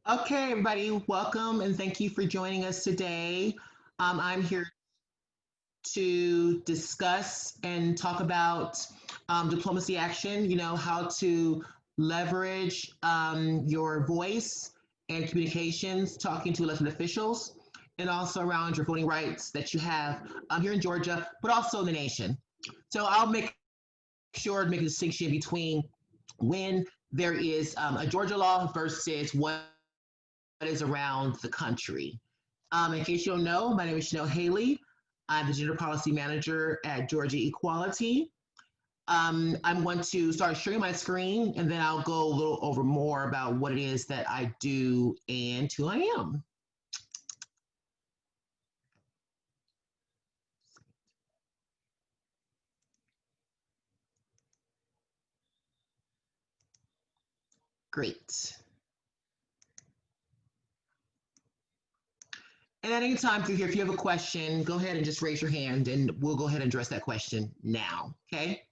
Okay, everybody, welcome and thank you for joining us today. I'm here to discuss and talk about diplomacy action, how to leverage your voice and communications, talking to elected officials, and also around your voting rights that you have here in Georgia, but also in the nation. So I'll make sure to make a distinction between when there is a Georgia law versus what is around the country. In case you don't know, my name is Chanel Haley. I'm the Gender Policy Manager at Georgia Equality. I'm going to start sharing my screen and then I'll go a little over more about what it is that I do and who I am. Great. And at any time through here, if you have a question, go ahead and just raise your hand and we'll go ahead and address that question now, okay?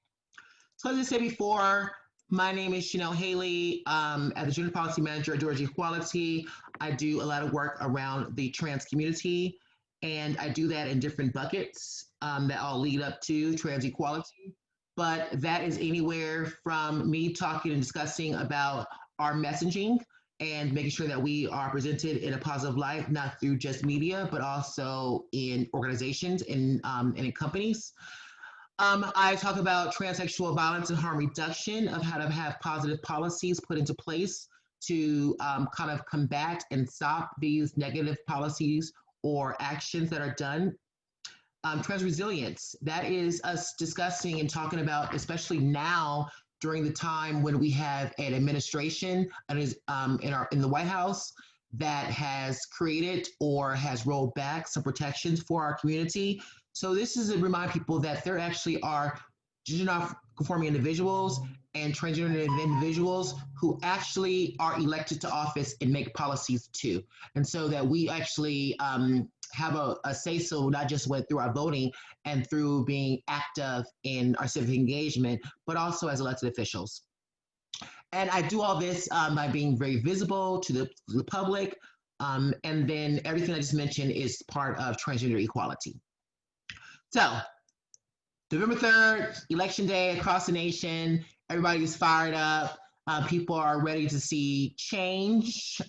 So as I said before, my name is Chanel Haley. As the Gender Policy Manager at Georgia Equality, I do a lot of work around the trans community, and I do that in different buckets that all lead up to trans equality. But that is anywhere from me talking and discussing about our messaging and making sure that we are presented in a positive light, not through just media, but also in organizations and in companies. I talk about transsexual violence and harm reduction, of how to have positive policies put into place to kind of combat and stop these negative policies or actions that are done. Trans resilience, that is us discussing and talking about, especially now during the time when we have an administration and is in the White House that has created or has rolled back some protections for our community. So this is to remind people that there actually are gender non-conforming individuals and transgender individuals who actually are elected to office and make policies too. And so that we actually have a say-so, not just went through our voting and through being active in our civic engagement, but also as elected officials. And I do all this by being very visible to the public. And then everything I just mentioned is part of transgender equality. So, November 3rd, election day across the nation, everybody's fired up. People are ready to see change.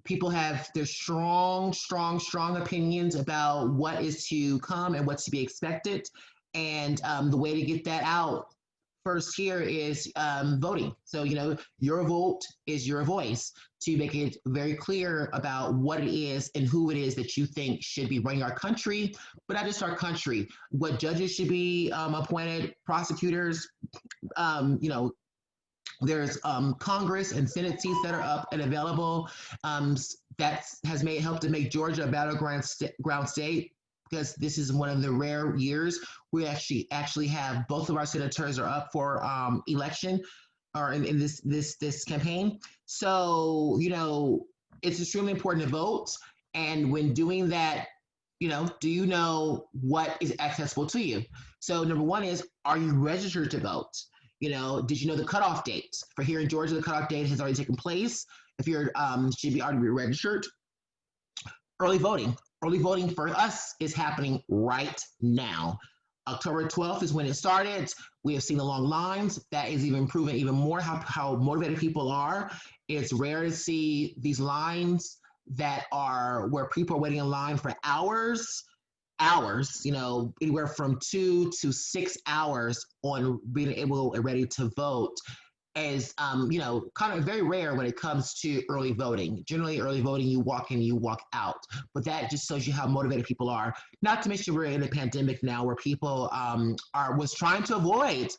People have their strong opinions about what is to come and what's to be expected. And the way to get that out first here is voting. So, your vote is your voice, to make it very clear about what it is and who it is that you think should be running our country, but not just our country, what judges should be appointed, prosecutors, there's Congress and Senate seats that are up and available. That has helped to make Georgia a battleground state, because this is one of the rare years we actually have both of our senators are up for election or in this campaign. So it's extremely important to vote, and when doing that, do you know what is accessible to you? So number one is, are you registered to vote? Did you know the cutoff date for here in Georgia? The cutoff date has already taken place. If you're should be already registered. Early voting. Early voting for us is happening right now. October 12th is when it started. We have seen the long lines. That is even proven even more how motivated people are. It's rare to see these lines that are where people are waiting in line for hours, anywhere from 2 to 6 hours on being able and ready to vote is, kind of very rare when it comes to early voting. Generally, early voting, you walk in, you walk out. But that just shows you how motivated people are. Not to mention we're in a pandemic now where people was trying to avoid,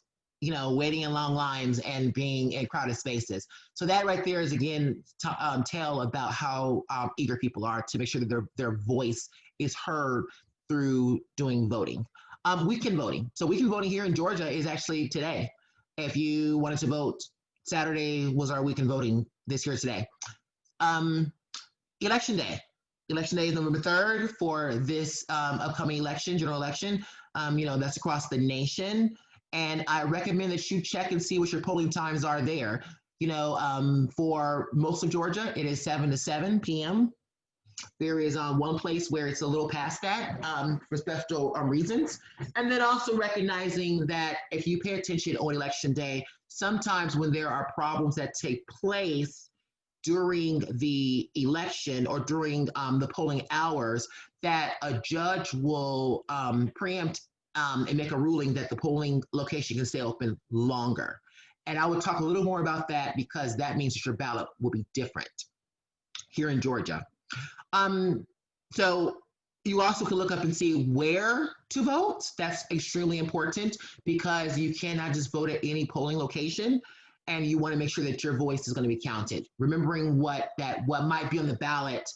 waiting in long lines and being in crowded spaces. So that right there is, again, tell about how eager people are to make sure that their voice is heard through doing voting. Weekend voting. So weekend voting here in Georgia is actually today. If you wanted to vote, Saturday was our weekend voting this year today. Election day. Election day is November 3rd for this upcoming election, general election. That's across the nation. And I recommend that you check and see what your polling times are there. For most of Georgia, it is 7 to 7 p.m. There is one place where it's a little past that for special reasons. And then also recognizing that if you pay attention on election day, sometimes when there are problems that take place during the election or during the polling hours, that a judge will preempt and make a ruling that the polling location can stay open longer. And I will talk a little more about that because that means that your ballot will be different here in Georgia. So you also can look up and see where to vote. That's extremely important because you cannot just vote at any polling location, and you want to make sure that your voice is going to be counted. Remembering what might be on the ballot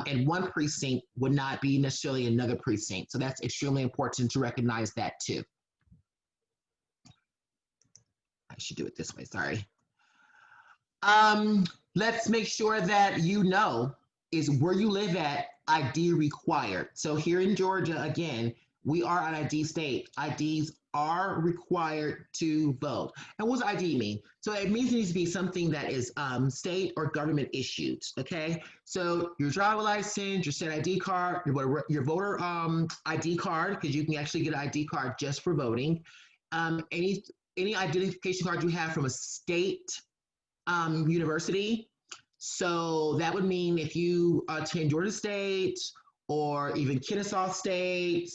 in one precinct would not be necessarily another precinct. So that's extremely important to recognize that too. I should do it this way, sorry. Let's make sure that is where you live at ID required. So here in Georgia, again, we are an ID state. IDs are required to vote. And what does ID mean? So it means it needs to be something that is state or government issued, okay? So your driver license, your state ID card, your voter ID card, because you can actually get an ID card just for voting. Any identification card you have from a state university. So that would mean if you attend Georgia State or even Kennesaw State,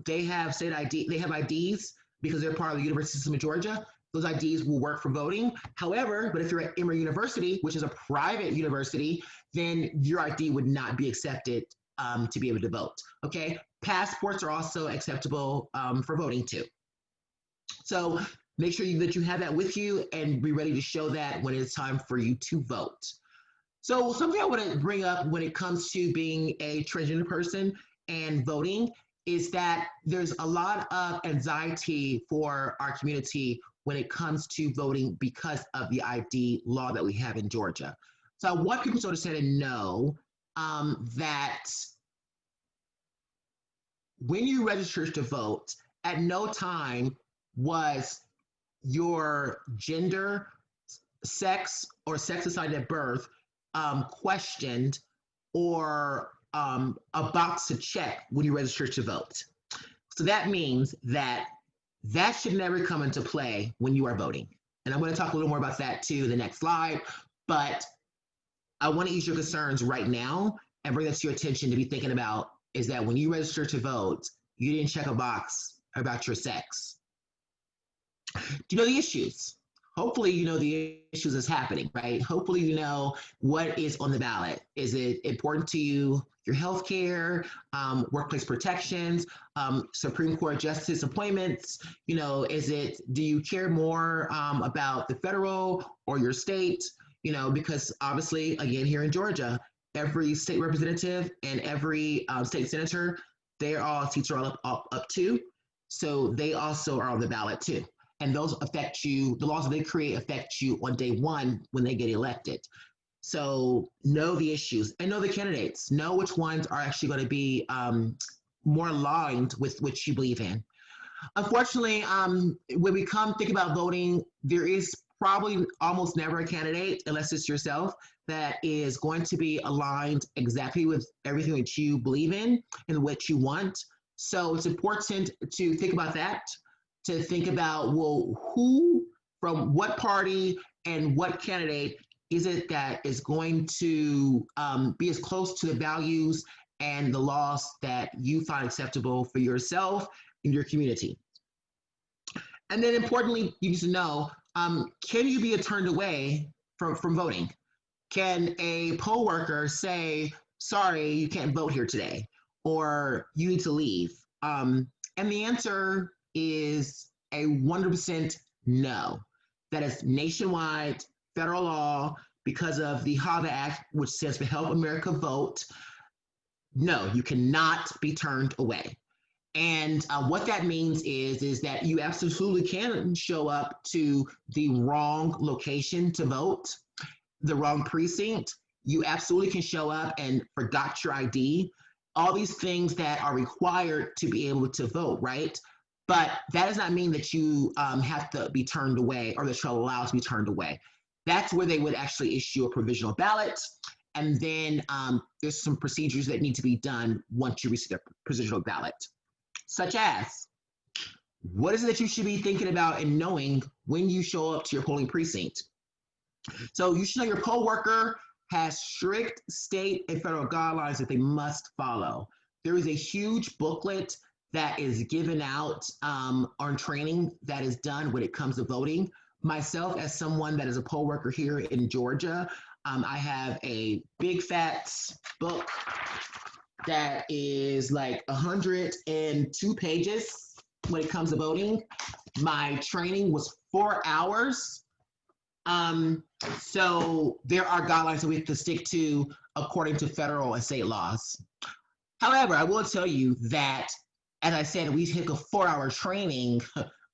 they have state ID. They have IDs because they're part of the university system of Georgia. Those IDs will work for voting. However, but if you're at Emory University, which is a private university, then your ID would not be accepted to be able to vote. Okay, passports are also acceptable for voting too. So make sure that you have that with you and be ready to show that when it's time for you to vote. So something I want to bring up when it comes to being a transgender person and voting is that there's a lot of anxiety for our community when it comes to voting because of the ID law that we have in Georgia. So I want people to understand and know that when you register to vote, at no time was your gender, sex, or sex assigned at birth questioned or a box to check when you register to vote. So that means that should never come into play when you are voting. And I'm going to talk a little more about that too in the next slide, but I want to ease your concerns right now and bring that to your attention to be thinking about is that when you register to vote, you didn't check a box about your sex. Do you know the issues? Hopefully you know the issues that's happening, right? Hopefully you know what is on the ballot. Is it important to you, your health care, workplace protections, Supreme Court justice appointments? Do you care more about the federal or your state? Because obviously, again, here in Georgia, every state representative and every state senator, seats are all up to. So they also are on the ballot too. And those affect you, the laws that they create affect you on day one when they get elected. So know the issues and know the candidates, know which ones are actually going to be more aligned with what you believe in. Unfortunately, when we think about voting, there is probably almost never a candidate, unless it's yourself, that is going to be aligned exactly with everything that you believe in and what you want. So it's important to think about that, to think about, well, who from what party and what candidate is it that is going to be as close to the values and the laws that you find acceptable for yourself and your community. And then importantly, you need to know, can you be turned away from voting? Can a poll worker say, sorry, you can't vote here today, or you need to leave? And the answer is a 100% no. That is nationwide federal law because of the HAVA Act, which stands for Help America Vote. No, you cannot be turned away. And what that means is that you absolutely can show up to the wrong location to vote, the wrong precinct. You absolutely can show up and forgot your ID. All these things that are required to be able to vote, right? But that does not mean that you have to be turned away or that you're allowed to be turned away. that's where they would actually issue a provisional ballot. And then there's some procedures that need to be done once you receive the provisional ballot, such as what is it that you should be thinking about and knowing when you show up to your polling precinct. So you should know your poll worker has strict state and federal guidelines that they must follow. There is a huge booklet that is given out on training that is done when it comes to voting. Myself, as someone that is a poll worker here in Georgia, I have a big fat book that is like 102 pages when it comes to voting. My training was 4 hours. So there are guidelines that we have to stick to according to federal and state laws. However, I will tell you that, as I said, we took a 4-hour training.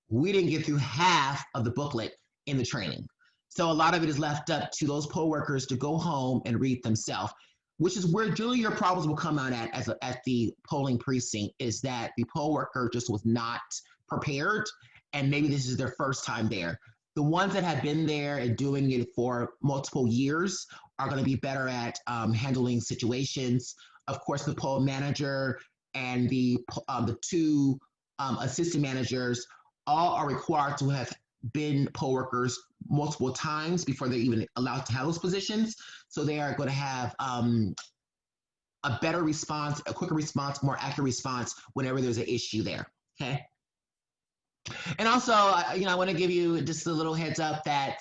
We didn't get through half of the booklet in the training. So a lot of it is left up to those poll workers to go home and read themselves, which is where generally your problems will come out at the polling precinct, is that the poll worker just was not prepared, and maybe this is their first time there. The ones that have been there and doing it for multiple years are going to be better at handling situations. Of course, the poll manager and the two assistant managers all are required to have been poll workers multiple times before they're even allowed to have those positions. So they are going to have a better response, a quicker response, more accurate response whenever there's an issue there, okay? And also, I want to give you just a little heads up that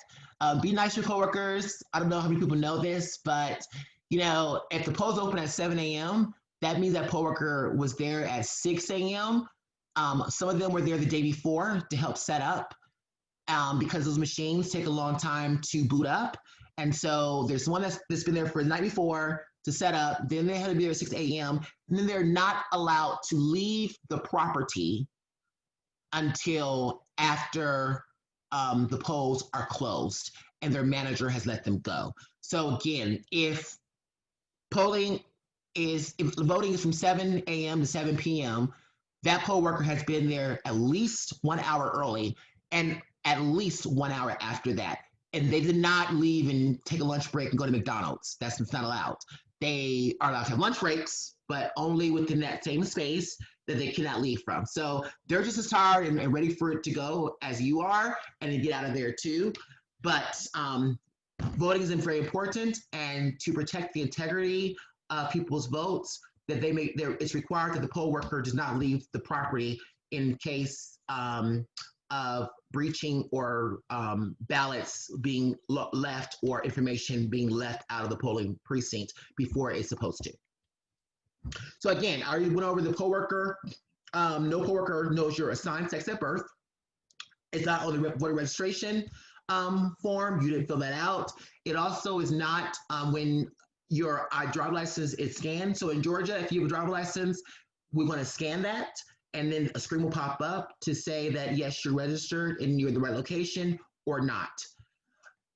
be nice to your coworkers. I don't know how many people know this, but if the polls open at 7 a.m., that means that poll worker was there at 6 a.m. Some of them were there the day before to help set up because those machines take a long time to boot up. And so there's one that's been there for the night before to set up. Then they had to be there at 6 a.m. And then they're not allowed to leave the property until after the polls are closed and their manager has let them go. So again, if voting is from 7 a.m. to 7 p.m., that poll worker has been there at least 1 hour early and at least 1 hour after that. And they did not leave and take a lunch break and go to McDonald's. That's not allowed. They are allowed to have lunch breaks, but only within that same space that they cannot leave from. So they're just as tired and ready for it to go as you are, and to get out of there too. But voting is very important, and to protect the integrity of people's votes, that it's required that the poll worker does not leave the property in case of breaching or ballots being left or information being left out of the polling precinct before it's supposed to. So again, I already went over the poll worker. No poll worker knows your assigned sex at birth. It's not on the voter registration form. You didn't fill that out. It also is not when your driver's license is scanned. So in Georgia, if you have a driver's license, we're going to scan that, and then a screen will pop up to say that yes, you're registered and you're in the right location or not.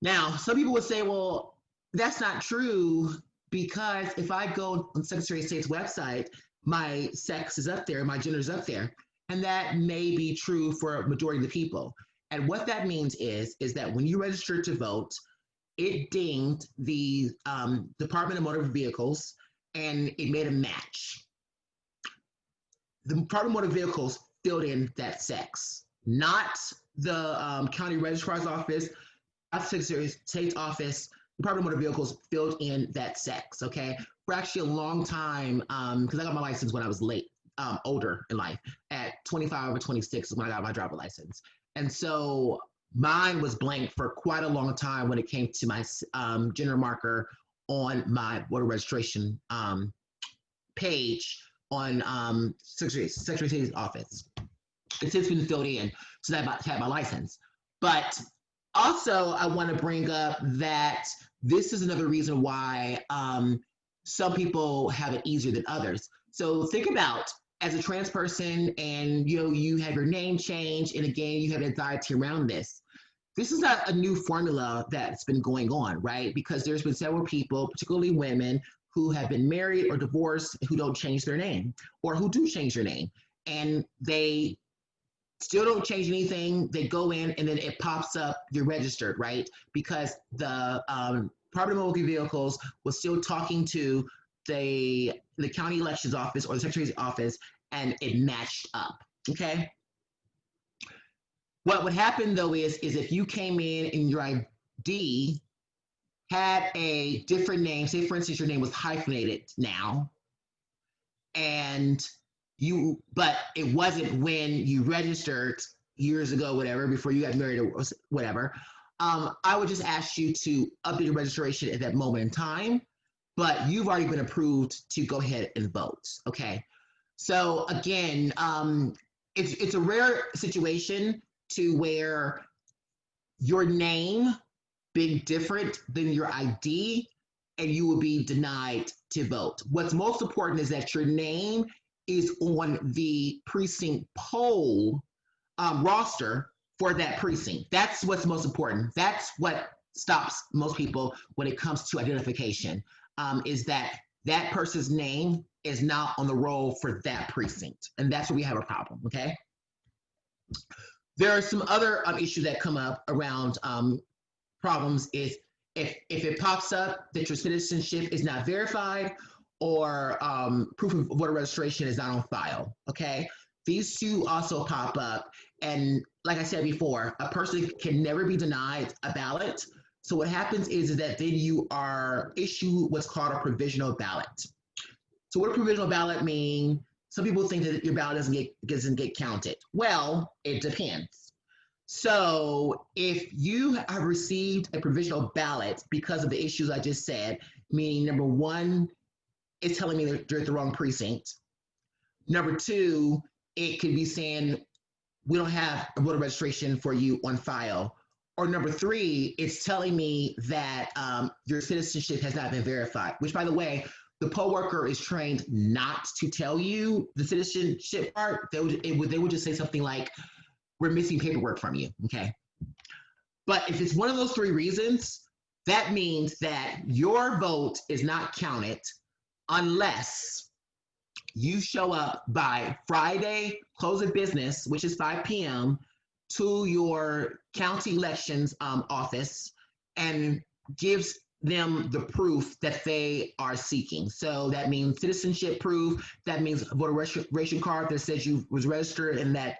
Now, some people would say, well, that's not true, because if I go on Secretary of State's website, my sex is up there, my gender is up there, and that may be true for a majority of the people. And what that means is that when you register to vote, it dinged the Department of Motor Vehicles, and it made a match. The Department of Motor Vehicles filled in that sex, not the county registrar's office, not the Secretary of State's office. Department of Motor Vehicles filled in that sex, okay? For actually a long time, because I got my license when I was older in life. At 25 or 26 is when I got my driver's license. And so mine was blank for quite a long time when it came to my gender marker on my voter registration page on Secretary of State's office. It's since been filled in, so that I had my license. But also, I want to bring up that this is another reason why some people have it easier than others. So think about, as a trans person, and you have your name changed, and again, you have anxiety around this. This is not a new formula that's been going on, right? Because there's been several people, particularly women, who have been married or divorced who don't change their name, or who do change their name. And they still don't change anything. They go in and then it pops up, you're registered, right? Because the Department of Motor Vehicles was still talking to the county elections office or the secretary's office, and it matched up. Okay. What would happen though is if you came in and your ID had a different name, say for instance your name was hyphenated now, and but it wasn't when you registered years ago, whatever, before you got married or whatever, I would just ask you to update your registration at that moment in time, but you've already been approved to go ahead and vote. Okay. So again, it's a rare situation to where your name being different than your ID and you will be denied to vote. What's most important is that your name is on the precinct poll roster for that precinct. That's what's most important. That's what stops most people when it comes to identification, is that that person's name is not on the roll for that precinct. And that's where we have a problem, okay? There are some other issues that come up around problems is if it pops up that your citizenship is not verified or proof of voter registration is not on file, okay? These two also pop up. And like I said before, a person can never be denied a ballot. So what happens is that then you are issued what's called a provisional ballot. So what does provisional ballot mean? Some people think that your ballot doesn't get counted. Well, it depends. So if you have received a provisional ballot because of the issues I just said, meaning number one, it's telling me that you're at the wrong precinct. Number two, it could be saying we don't have a voter registration for you on file. Or number three, it's telling me that your citizenship has not been verified, which by the way, the poll worker is trained not to tell you the citizenship part. They would just say something like, we're missing paperwork from you, okay? But if it's one of those three reasons, that means that your vote is not counted unless you show up by Friday, close of business, which is 5 p.m., to your county elections office and gives them the proof that they are seeking. So that means citizenship proof, that means a voter registration card that says you was registered in that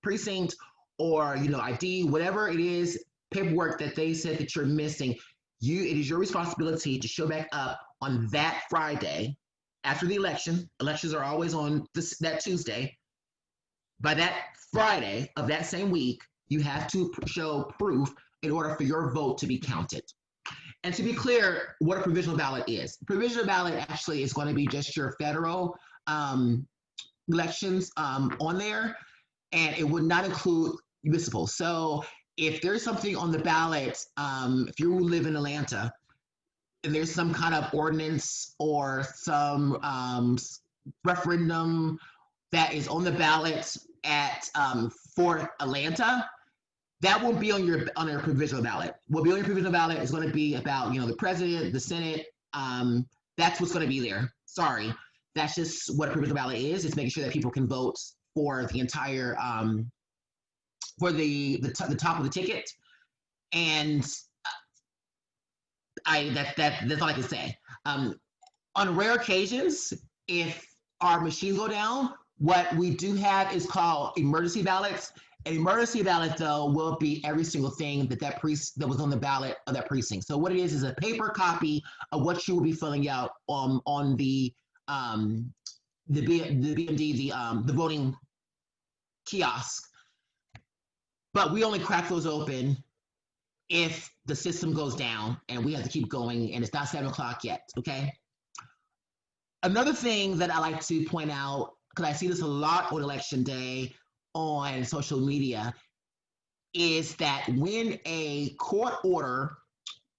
precinct, or ID, whatever it is, paperwork that they said that you're missing. It is your responsibility to show back up on that Friday after the election. Elections are always on that Tuesday. By that Friday of that same week, you have to show proof in order for your vote to be counted. And to be clear, what a provisional ballot is. Provisional ballot actually is going to be just your federal elections on there, and it would not include municipal. So if there's something on the ballot, if you live in Atlanta, and there's some kind of ordinance or some referendum that is on the ballot for Atlanta, that won't be on your provisional ballot. What will be on your provisional ballot is going to be about the president, the Senate. That's what's going to be there. Sorry, that's just what a provisional ballot is. It's making sure that people can vote for the entire for the top of the ticket. And that's all I can say. On rare occasions, if our machines go down, what we do have is called emergency ballots. An emergency ballot, though, will be every single thing that was on the ballot of that precinct. So what it is a paper copy of what you will be filling out on the BMD, the voting kiosk. But we only crack those open if the system goes down and we have to keep going, and it's not 7 o'clock yet, okay? Another thing that I like to point out, because I see this a lot on election day on social media, is that when a court order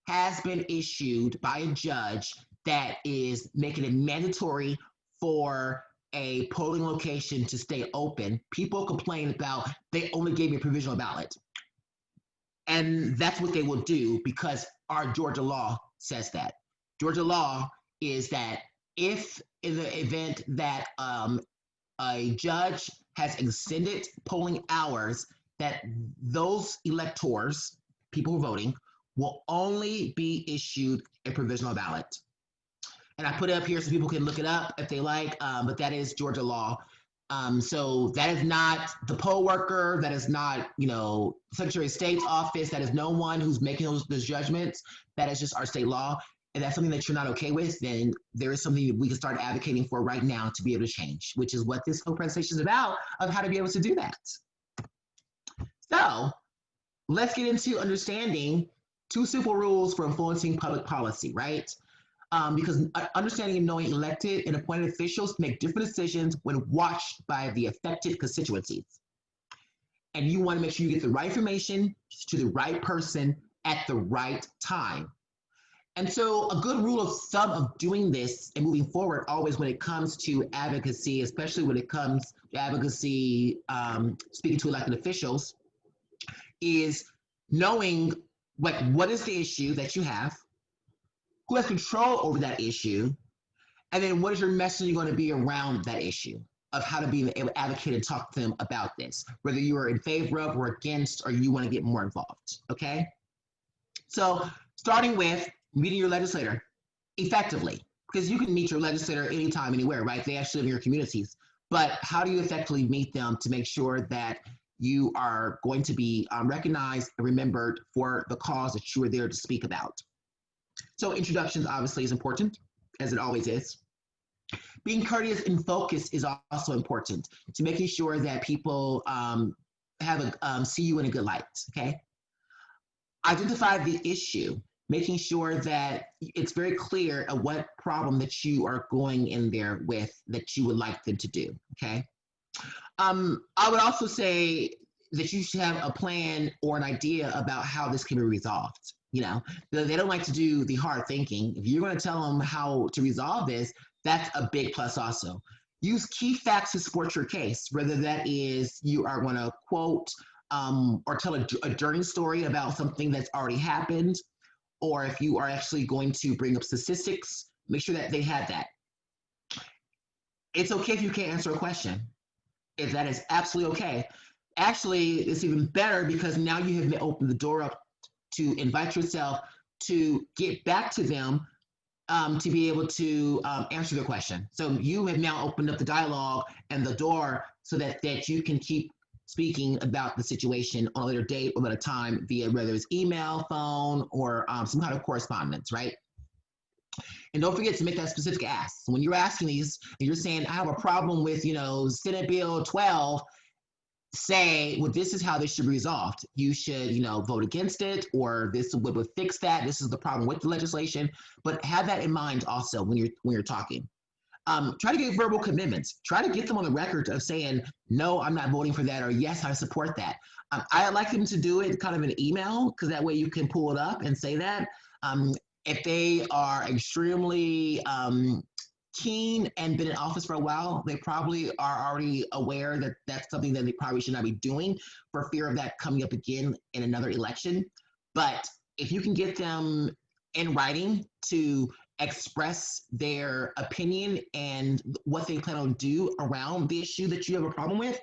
has been issued by a judge that is making it mandatory for a polling location to stay open, people complain about they only gave me a provisional ballot. And that's what they will do because our Georgia law says that. Georgia law is that if in the event that a judge has extended polling hours that those electors, people who are voting, will only be issued a provisional ballot. And I put it up here so people can look it up if they like, but that is Georgia law. So that is not the poll worker, that is not, Secretary of State's office, that is no one who's making those judgments. That is just our state law. And that's something that you're not okay with, then there is something we can start advocating for right now to be able to change, which is what this whole presentation is about, of how to be able to do that. So let's get into understanding 2 simple rules for influencing public policy, right? Because understanding and knowing elected and appointed officials make different decisions when watched by the affected constituencies. And you want to make sure you get the right information to the right person at the right time. And so a good rule of thumb of doing this and moving forward always when it comes to advocacy, especially when it comes to advocacy, speaking to elected officials, is knowing what is the issue that you have, who has control over that issue, and then what is your messaging going to be around that issue of how to be able to advocate and talk to them about this, whether you are in favor of or against, or you want to get more involved, okay? So starting with meeting your legislator effectively, because you can meet your legislator anytime, anywhere, right? They actually live in your communities, but how do you effectively meet them to make sure that you are going to be recognized and remembered for the cause that you are there to speak about? So introductions obviously is important, as it always is. Being courteous and focused is also important to making sure that people see you in a good light, okay? Identify the issue, making sure that it's very clear of what problem that you are going in there with that you would like them to do, okay? I would also say that you should have a plan or an idea about how this can be resolved. They don't like to do the hard thinking. If you're going to tell them how to resolve this, that's a big plus also. Use key facts to support your case, whether that is you are going to quote or tell a journey story about something that's already happened, or if you are actually going to bring up statistics, make sure that they have that. It's okay if you can't answer a question. If that is absolutely okay. Actually, it's even better because now you have opened the door up to invite yourself to get back to them to be able to answer their question. So you have now opened up the dialogue and the door so that you can keep speaking about the situation on a later date or at a time via whether it's email, phone, or some kind of correspondence, right? And don't forget to make that specific ask. When you're asking these and you're saying, I have a problem with, Senate Bill 12, say, well, this is how this should be resolved. You should, vote against it, or this would fix that. This is the problem with the legislation. But have that in mind also when you're talking. Try to get verbal commitments. Try to get them on the record of saying, no, I'm not voting for that, or yes, I support that. I like them to do it kind of in email, because that way you can pull it up and say that. If they are extremely keen and been in office for a while, they probably are already aware that that's something that they probably should not be doing for fear of that coming up again in another election. But if you can get them in writing to express their opinion and what they plan on do around the issue that you have a problem with,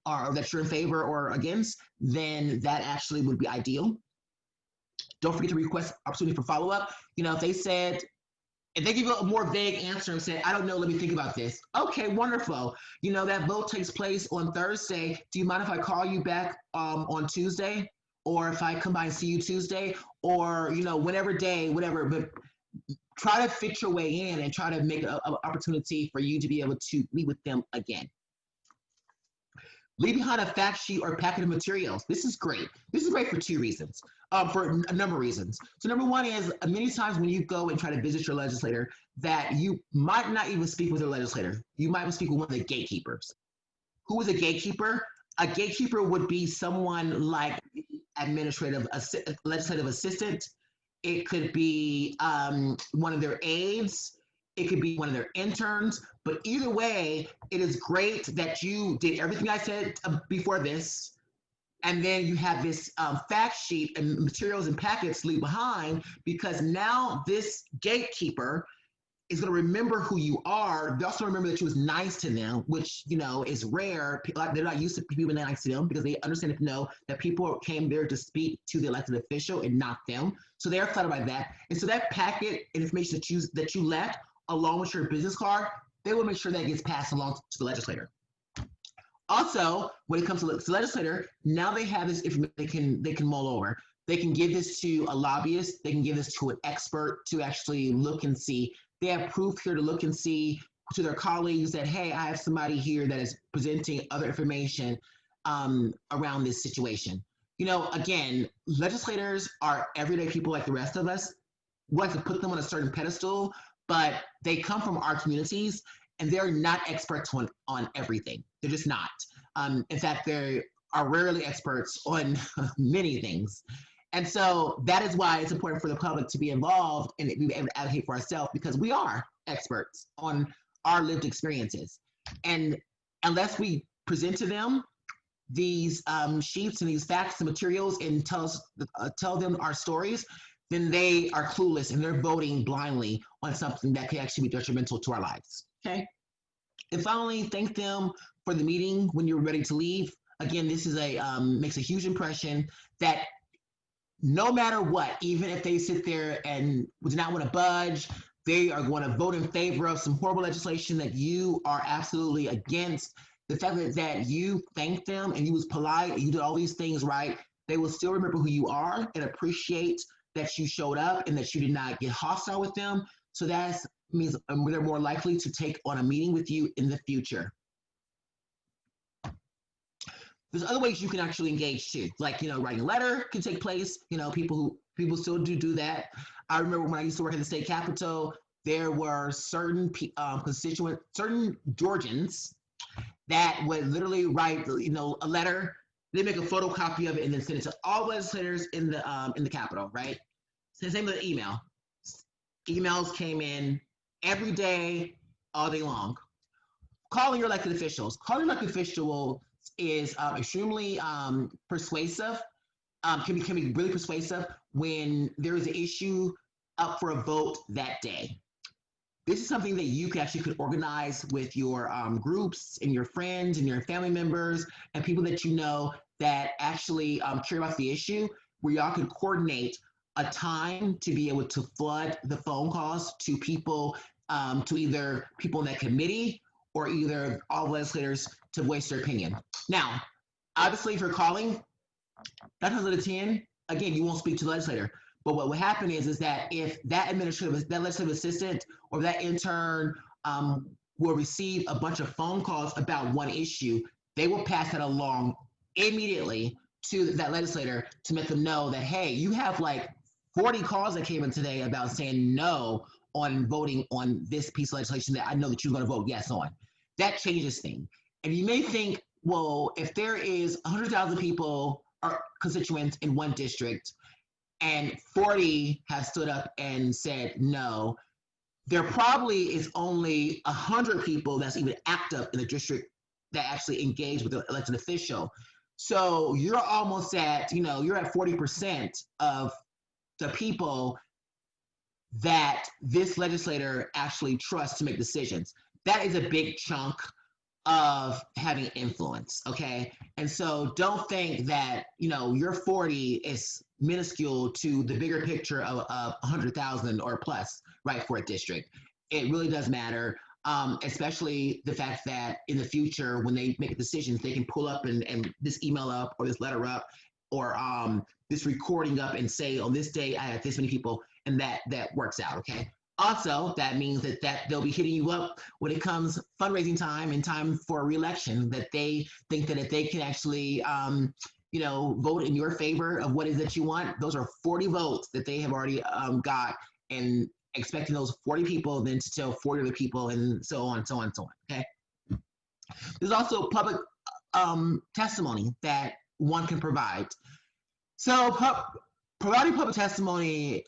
or that you're in favor or against, then that actually would be ideal. Don't forget to request opportunity for follow-up. If they give you a more vague answer and say, I don't know, let me think about this. Okay, wonderful. That vote takes place on Thursday. Do you mind if I call you back on Tuesday? Or if I come by and see you Tuesday? Or, whatever day, whatever. But try to fit your way in and try to make an opportunity for you to be able to meet with them again. Leave behind a fact sheet or packet of materials. This is great. This is great for 2 reasons, for a number of reasons. So number 1 is many times when you go and try to visit your legislator, that you might not even speak with your legislator. You might speak with one of the gatekeepers. Who is a gatekeeper? A gatekeeper would be someone like legislative assistant. It could be one of their aides. It could be one of their interns, but either way, it is great that you did everything I said before this, and then you have this fact sheet and materials and packets leave behind, because now this gatekeeper is going to remember who you are. They also remember that you was nice to them, which, you know, is rare. They're not used to people being nice to them because they understand and know that people came there to speak to the elected official and not them. So they're flattered by that. And so that packet information that you left along with your business card, they will make sure that gets passed along to the legislator. Also, when it comes to the legislator, now they have this information they can mull over. They can give this to a lobbyist. They can give this to an expert to actually look and see. They have proof here to look and see to their colleagues that, hey, I have somebody here that is presenting other information around this situation. You know, again, legislators are everyday people like the rest of us. We like to put them on a certain pedestal, but they come from our communities and they're not experts on everything. They're just not. In fact, they are rarely experts on many things. And so that is why it's important for the public to be involved and be able to advocate for ourselves, because we are experts on our lived experiences. And unless we present to them these sheets and these facts and materials and tell them our stories, then they are clueless and they're voting blindly on something that could actually be detrimental to our lives. Okay. And finally, thank them for the meeting when you're ready to leave. Again, this is makes a huge impression that no matter what, even if they sit there and do not want to budge, they are going to vote in favor of some horrible legislation that you are absolutely against. The fact that you thanked them and you was polite and you did all these things right, they will still remember who you are and appreciate that you showed up and that you did not get hostile with them. So that means they're more likely to take on a meeting with you in the future. There's other ways you can actually engage too, like, you know, writing a letter can take place. You know, people still do that. I remember when I used to work at the state capitol, there were certain constituents, certain Georgians that would literally write, you know, a letter. They make a photocopy of it and then send it to all legislators in the Capitol, right? So same with the email. Emails came in every day, all day long. Calling your elected officials. Calling your elected official is extremely persuasive. Can be really persuasive when there is an issue up for a vote that day. This is something that you could organize with your groups and your friends and your family members and people that you know that actually care about the issue, where y'all can coordinate a time to be able to flood the phone calls to people, to either people in that committee or either all legislators to voice their opinion. Now, obviously, if you're calling, 9 times out of 10, again, you won't speak to the legislator. But what will happen is that if that legislative assistant or that intern will receive a bunch of phone calls about one issue, they will pass that along immediately to that legislator to let them know that, hey, you have like 40 calls that came in today about saying no on voting on this piece of legislation that I know that you're going to vote yes on. That changes things. And you may think, well, if there is 100,000 people or constituents in one district and 40 have stood up and said no, there probably is only 100 people that's even active in the district that actually engage with the elected official. So you're almost at, you're at 40% of the people that this legislator actually trusts to make decisions. That is a big chunk of having influence, okay? And so don't think that, your 40 is minuscule to the bigger picture of 100,000 or plus, right, for a district. It really does matter, especially the fact that in the future, when they make decisions, they can pull up and this email up or this letter up or this recording up and say, on this day, I had this many people, and that works out, okay? Also, that means that they'll be hitting you up when it comes fundraising time and time for a re-election, that they think that if they can actually, vote in your favor of what it is that you want, those are 40 votes that they have already got, and expecting those 40 people then to tell 40 other people, and so on, so on, so on, okay? There's also public testimony that one can provide. So providing public testimony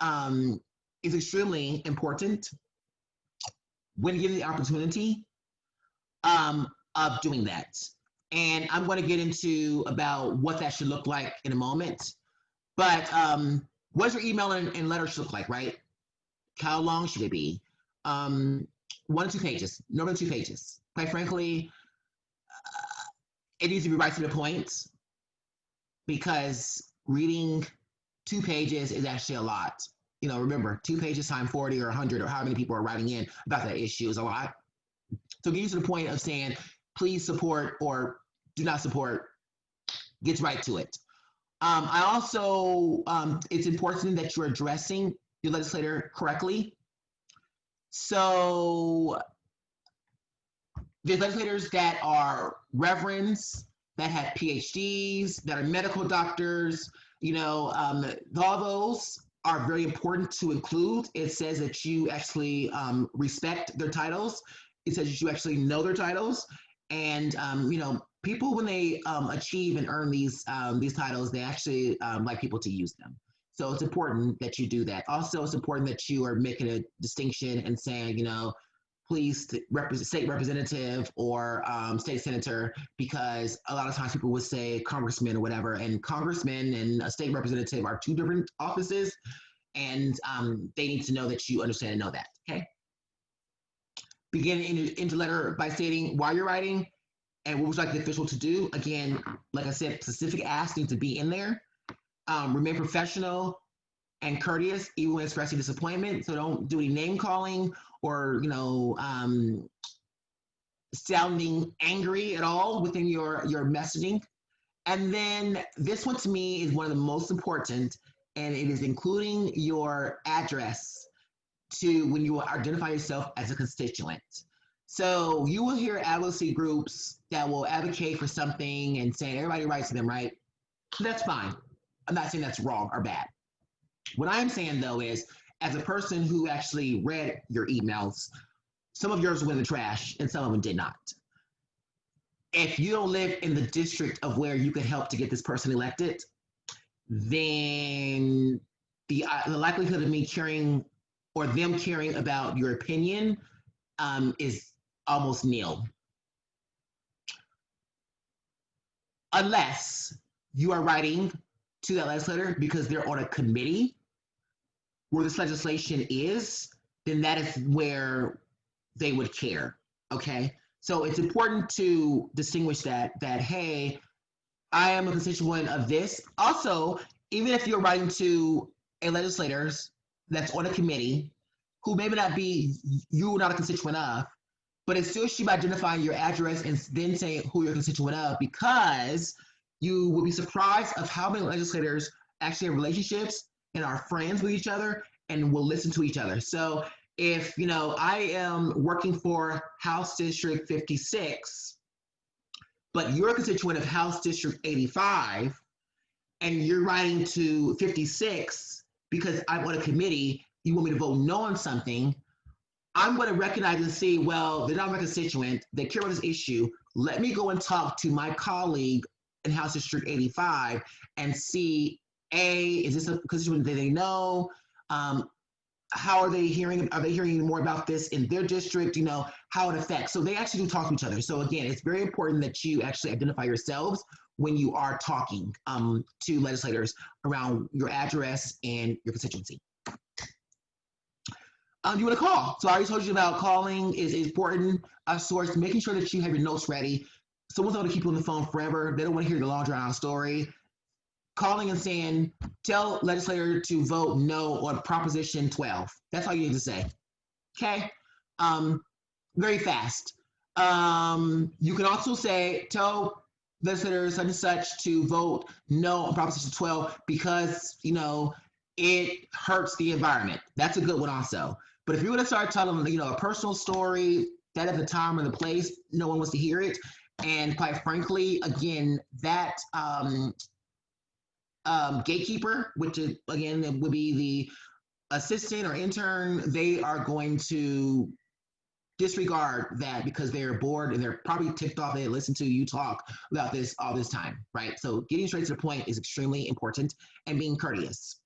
is extremely important when given the opportunity of doing that. And I'm going to get into about what that should look like in a moment. But what does your email and letter should look like, right? How long should it be? 1 to 2 pages, no more than 2 pages. Quite frankly, it needs to be right to the point because reading 2 pages is actually a lot. You know, remember, 2 pages times 40 or 100 or how many people are writing in about that issue is a lot. So getting to the point of saying, please support or do not support, gets right to it. I also, it's important that you're addressing your legislator correctly. So there's legislators that are reverends, that have PhDs, that are medical doctors, you know, all those are very important to include. It says that you actually respect their titles. It says that you actually know their titles. And, you know, people, when they achieve and earn these titles, they actually like people to use them. So it's important that you do that. Also, it's important that you are making a distinction and saying, you know, please state representative or state senator, because a lot of times people would say congressman or whatever, and congressman and a state representative are 2 different offices, and they need to know that you understand and know that, okay? Begin in the letter by stating why you're writing and what would you like the official to do. Again, like I said, specific asks need to be in there. Remain professional and courteous, even when expressing disappointment. So don't do any name calling or, you know, sounding angry at all within your messaging. And then this one to me is one of the most important, and it is including your address to when you identify yourself as a constituent. So you will hear advocacy groups that will advocate for something and saying everybody writes to them, right? That's fine. I'm not saying that's wrong or bad. What I'm saying, though, is as a person who actually read your emails, some of yours went in the trash and some of them did not. If you don't live in the district of where you could help to get this person elected, then the likelihood of me caring or them caring about your opinion is almost nil. Unless you are writing to that legislator because they're on a committee where this legislation is, then that is where they would care, okay? So it's important to distinguish that, hey, I am a constituent of this. Also, even if you're writing to a legislator that's on a committee who maybe not be, you're not a constituent of, but it still should be identifying your address and then saying who you're a constituent of, because you will be surprised of how many legislators actually have relationships and are friends with each other and will listen to each other. So if, you know, I am working for House District 56, but you're a constituent of House District 85, and you're writing to 56 because I'm on a committee, you want me to vote no on something, I'm going to recognize and see, well, they're not my constituent, they care about this issue, let me go and talk to my colleague in House District 85 and see, A, is this a constituent that they know? How are they hearing? Are they hearing more about this in their district? You know, how it affects. So they actually do talk to each other. So again, it's very important that you actually identify yourselves when you are talking to legislators around your address and your constituency. You want to call. So I already told you about calling is important. Source, making sure that you have your notes ready. Someone's going to keep you on the phone forever. They don't want to hear the long drawn out story. Calling and saying, tell legislator to vote no on Proposition 12. That's all you need to say. Okay? Very fast. You can also say, tell legislator such and such to vote no on Proposition 12 because, you know, it hurts the environment. That's a good one also. But if you're going to start telling, you know, a personal story, that at the time or the place, no one wants to hear it. And quite frankly, again, that gatekeeper, which is, again, it would be the assistant or intern, they are going to disregard that because they're bored and they're probably ticked off they listen to you talk about this all this time, right? So getting straight to the point is extremely important, and being courteous.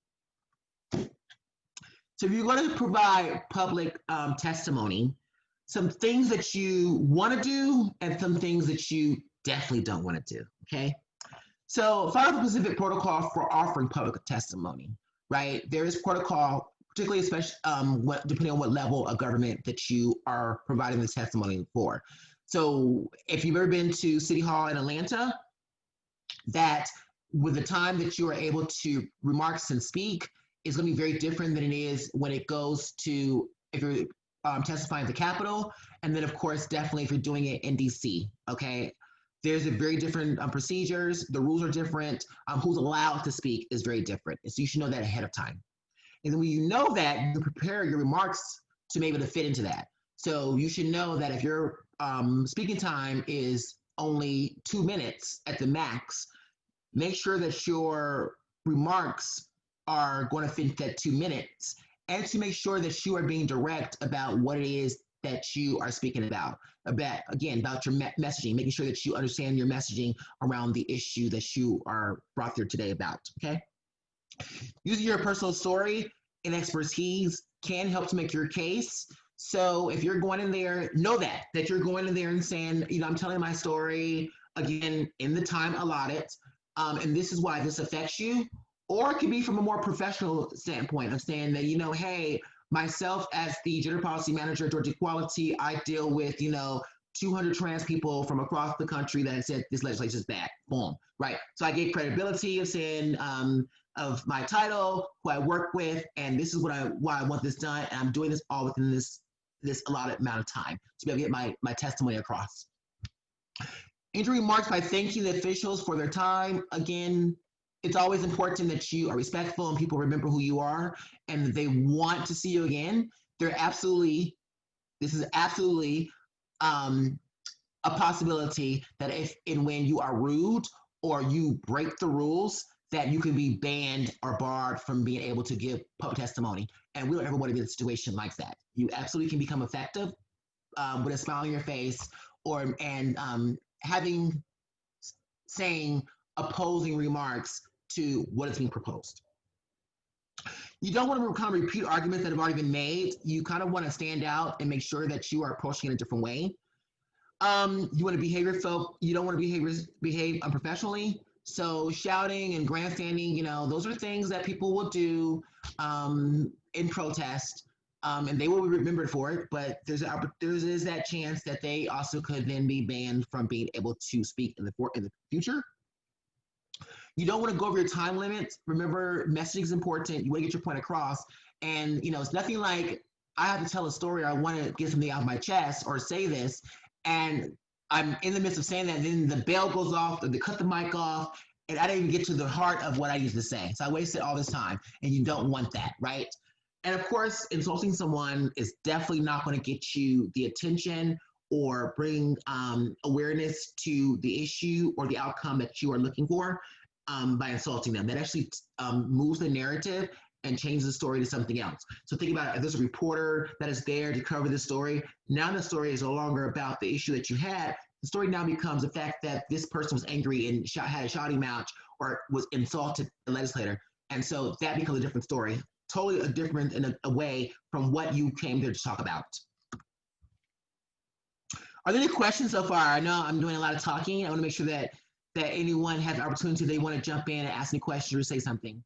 So if you're going to provide public testimony, some things that you want to do and some things that you definitely don't want to do, okay? So follow the specific protocol for offering public testimony, right? There is protocol particularly especially depending on what level of government that you are providing this testimony for. So if you've ever been to City Hall in Atlanta, that with the time that you are able to remarks and speak is going to be very different than it is when it goes to if you're testifying at the Capitol, and then of course definitely if you're doing it in DC. Okay, there's a very different procedures. The rules are different. Who's allowed to speak is very different, and so you should know that ahead of time. And then when you know that, you prepare your remarks to be able to fit into that. So you should know that if your speaking time is only 2 minutes at the max, make sure that your remarks are going to fit that 2 minutes, and to make sure that you are being direct about what it is that you are speaking about again, about your messaging, making sure that you understand your messaging around the issue that you are brought here today about, okay? Using your personal story and expertise can help to make your case. So if you're going in there, know that you're going in there and saying, I'm telling my story, again, in the time allotted, and this is why this affects you. Or it could be from a more professional standpoint of saying that, hey, myself as the Gender Policy Manager at Georgia Equality, I deal with, 200 trans people from across the country that said this legislation is bad. Boom, right? So I gave credibility of saying, of my title, who I work with, and this is why I want this done, and I'm doing this all within this allotted amount of time to be able to get my testimony across. Entry remarks by thanking the officials for their time. Again, it's always important that you are respectful and people remember who you are and they want to see you again. This is absolutely a possibility that if and when you are rude or you break the rules, that you can be banned or barred from being able to give public testimony. And we don't ever want to be in a situation like that. You absolutely can become effective with a smile on your face saying opposing remarks to what is being proposed. You don't want to kind of repeat arguments that have already been made. You kind of want to stand out and make sure that you are approaching it a different way. You want to you don't want to behave unprofessionally. So shouting and grandstanding, those are things that people will do in protest, and they will be remembered for it. But there is that chance that they also could then be banned from being able to speak in the future. You don't want to go over your time limits. Remember, messaging is important. You want to get your point across. And, it's nothing like I have to tell a story or I want to get something out of my chest or say this. And I'm in the midst of saying that, and then the bell goes off, or they cut the mic off, and I didn't even get to the heart of what I used to say. So I wasted all this time, and you don't want that, right? And of course, insulting someone is definitely not going to get you the attention or bring awareness to the issue or the outcome that you are looking for by insulting them. That actually moves the narrative and changes the story to something else. So think about it, if there's a reporter that is there to cover this story, now the story is no longer about the issue that you had. The story now becomes the fact that this person was angry and had a shouting match or was insulted the legislator. And so that becomes a different story, totally different in a way from what you came there to talk about. Are there any questions so far? I know I'm doing a lot of talking. I want to make sure that anyone has the opportunity, they want to jump in and ask any questions or say something.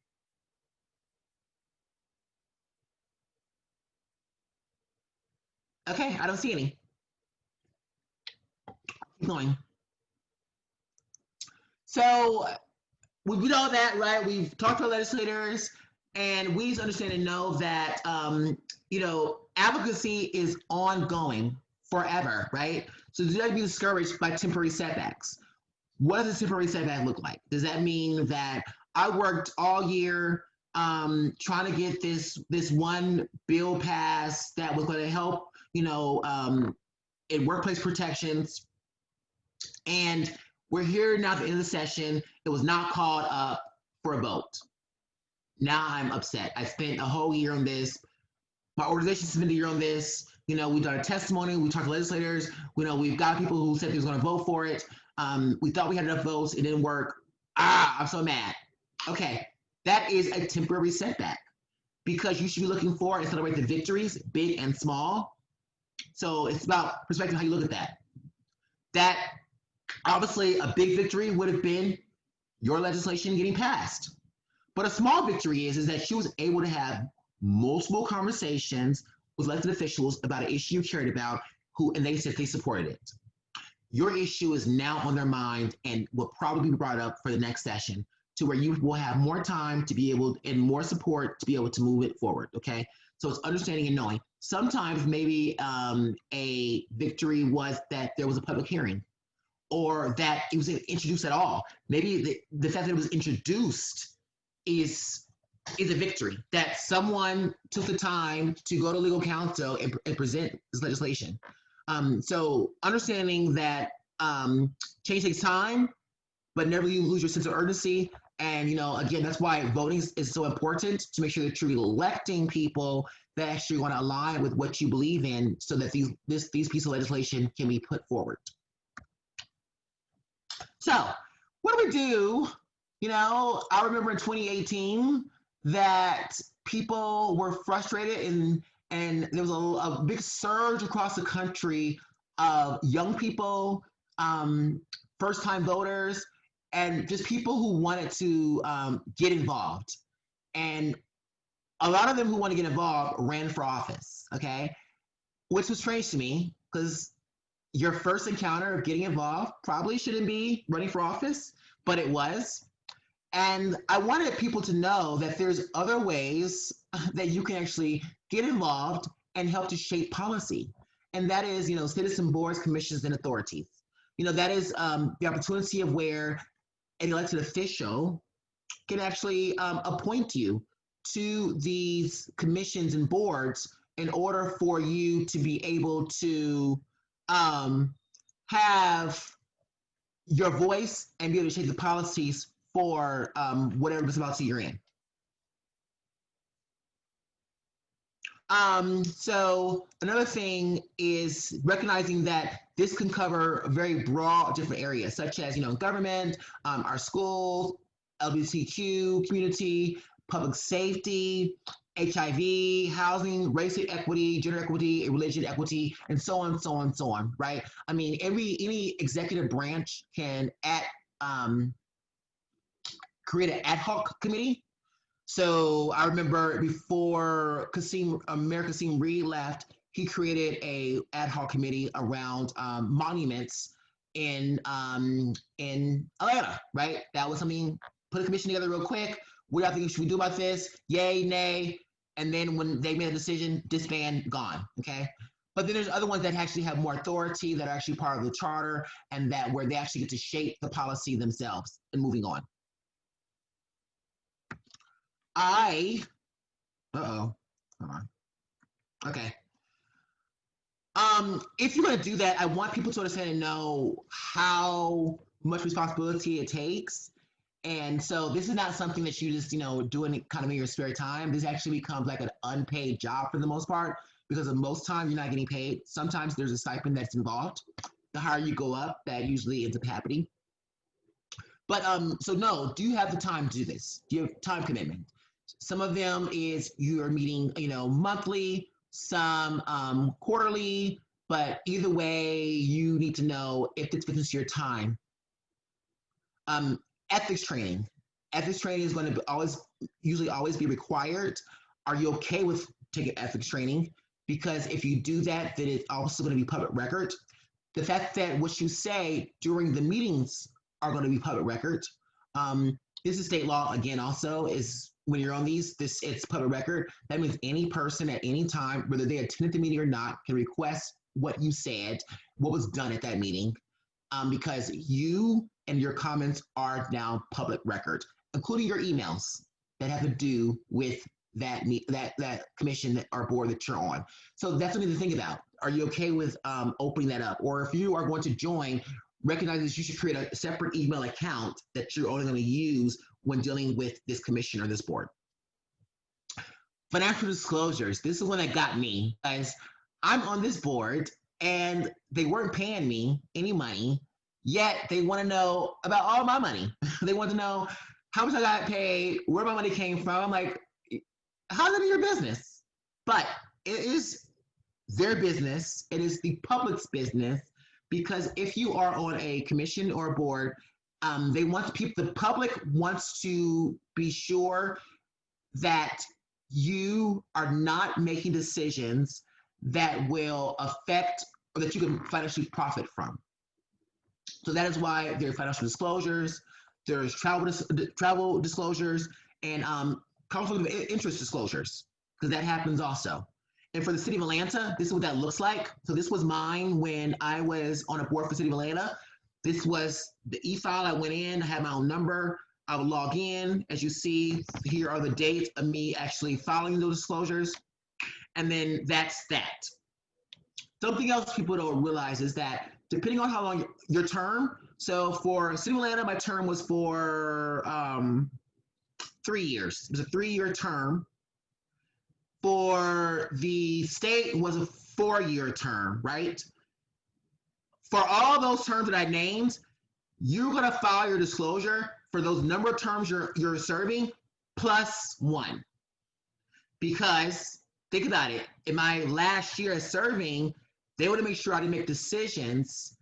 Okay, I don't see any. Keep going. So we know that, right? We've talked to our legislators, and we need to understand and know that, advocacy is ongoing forever, right? So do not be discouraged by temporary setbacks. What does a temporary setback look like? Does that mean that I worked all year trying to get this one bill passed that was going to help, in workplace protections, and we're here now at the end of the session, it was not called up for a vote. Now I'm upset. I spent a whole year on this. My organization spent a year on this. We've done a testimony, we talked to legislators, we've got people who said they was gonna vote for it. We thought we had enough votes, it didn't work. I'm so mad. Okay, that is a temporary setback because you should be looking for and celebrate the victories, big and small. So it's about perspective, how you look at that. That obviously a big victory would have been your legislation getting passed. But a small victory is that she was able to have multiple conversations with elected officials about an issue you cared about, and they said they supported it. Your issue is now on their mind and will probably be brought up for the next session, to where you will have more time to be able, and more support to be able to move it forward, okay? So it's understanding and knowing. Sometimes maybe a victory was that there was a public hearing, or that it was introduced at all. Maybe the fact that it was introduced is a victory, that someone took the time to go to legal counsel and present this legislation. So understanding that change takes time, but never you lose your sense of urgency. And, again, that's why voting is so important, to make sure that you're electing people that actually want to align with what you believe in, so that these pieces of legislation can be put forward. So what do we do? I remember in 2018 that people were frustrated, and there was a big surge across the country of young people, first-time voters, and just people who wanted to get involved. And a lot of them who want to get involved ran for office, okay? Which was strange to me, because your first encounter of getting involved probably shouldn't be running for office, but it was. And I wanted people to know that there's other ways that you can actually get involved and help to shape policy. And that is, citizen boards, commissions, and authorities. That is the opportunity of where an elected official can actually appoint you to these commissions and boards in order for you to be able to have your voice and be able to shape the policies for whatever municipality you're in. So another thing is recognizing that this can cover very broad different areas, such as, government, our schools, LGBTQ community, public safety, HIV, housing, race equity, gender equity, religion equity, and so on, so on, so on, right? I mean, any executive branch can create an ad hoc committee. So I remember before Mayor Kasim Reed left, he created a ad hoc committee around monuments in Atlanta, right? That was something, put a commission together real quick. What do I think should we do about this? Yay, nay. And then when they made a decision, disband, gone, okay? But then there's other ones that actually have more authority, that are actually part of the charter, and that where they actually get to shape the policy themselves. And moving on. Hold on. Okay. If you're going to do that, I want people to understand and know how much responsibility it takes. And so this is not something that you just, doing kind of in your spare time. This actually becomes like an unpaid job for the most part, because of most times you're not getting paid. Sometimes there's a stipend that's involved. The higher you go up, that usually ends up happening. But so no, do you have the time to do this? Do you have time commitment? Some of them is you're meeting, monthly, some quarterly, but either way, you need to know if it's within your time. Ethics training. Ethics training is going to usually always be required. Are you okay with taking ethics training? Because if you do that, then it's also going to be public record. The fact that what you say during the meetings are going to be public record. This is state law again. Also, is when you're on these, it's public record. That means any person at any time, whether they attended the meeting or not, can request what you said, what was done at that meeting, because you and your comments are now public record, including your emails that have to do with that commission or board that you're on. So that's something to think about. Are you okay with opening that up? Or if you are going to join, recognize that you should create a separate email account that you're only going to use when dealing with this commission or this board. Financial disclosures. This is one that got me, guys. I'm on this board and they weren't paying me any money, yet they want to know about all my money. They want to know how much I got paid, where my money came from. I'm like, how's it in your business? But it is their business. It is the public's business, because if you are on a commission or a board, the public wants to be sure that you are not making decisions that will affect or that you can financially profit from. So that is why there are financial disclosures, there's travel disclosures, and conflict of interest disclosures, because that happens also. And for the city of Atlanta, this is what that looks like. So this was mine when I was on a board for the city of Atlanta. This was the e-file. I went in, I had my own number. I would log in. As you see, here are the dates of me actually filing those disclosures. And then that's that. Something else people don't realize is that depending on how long your term, so for City of Atlanta, my term was for 3 years. It was a 3-year term. For the state, it was a 4-year term, right? For all those terms that I named, you're gonna file your disclosure for those number of terms you're serving plus 1. Because think about it, in my last year of serving, they want to make sure I didn't make decisions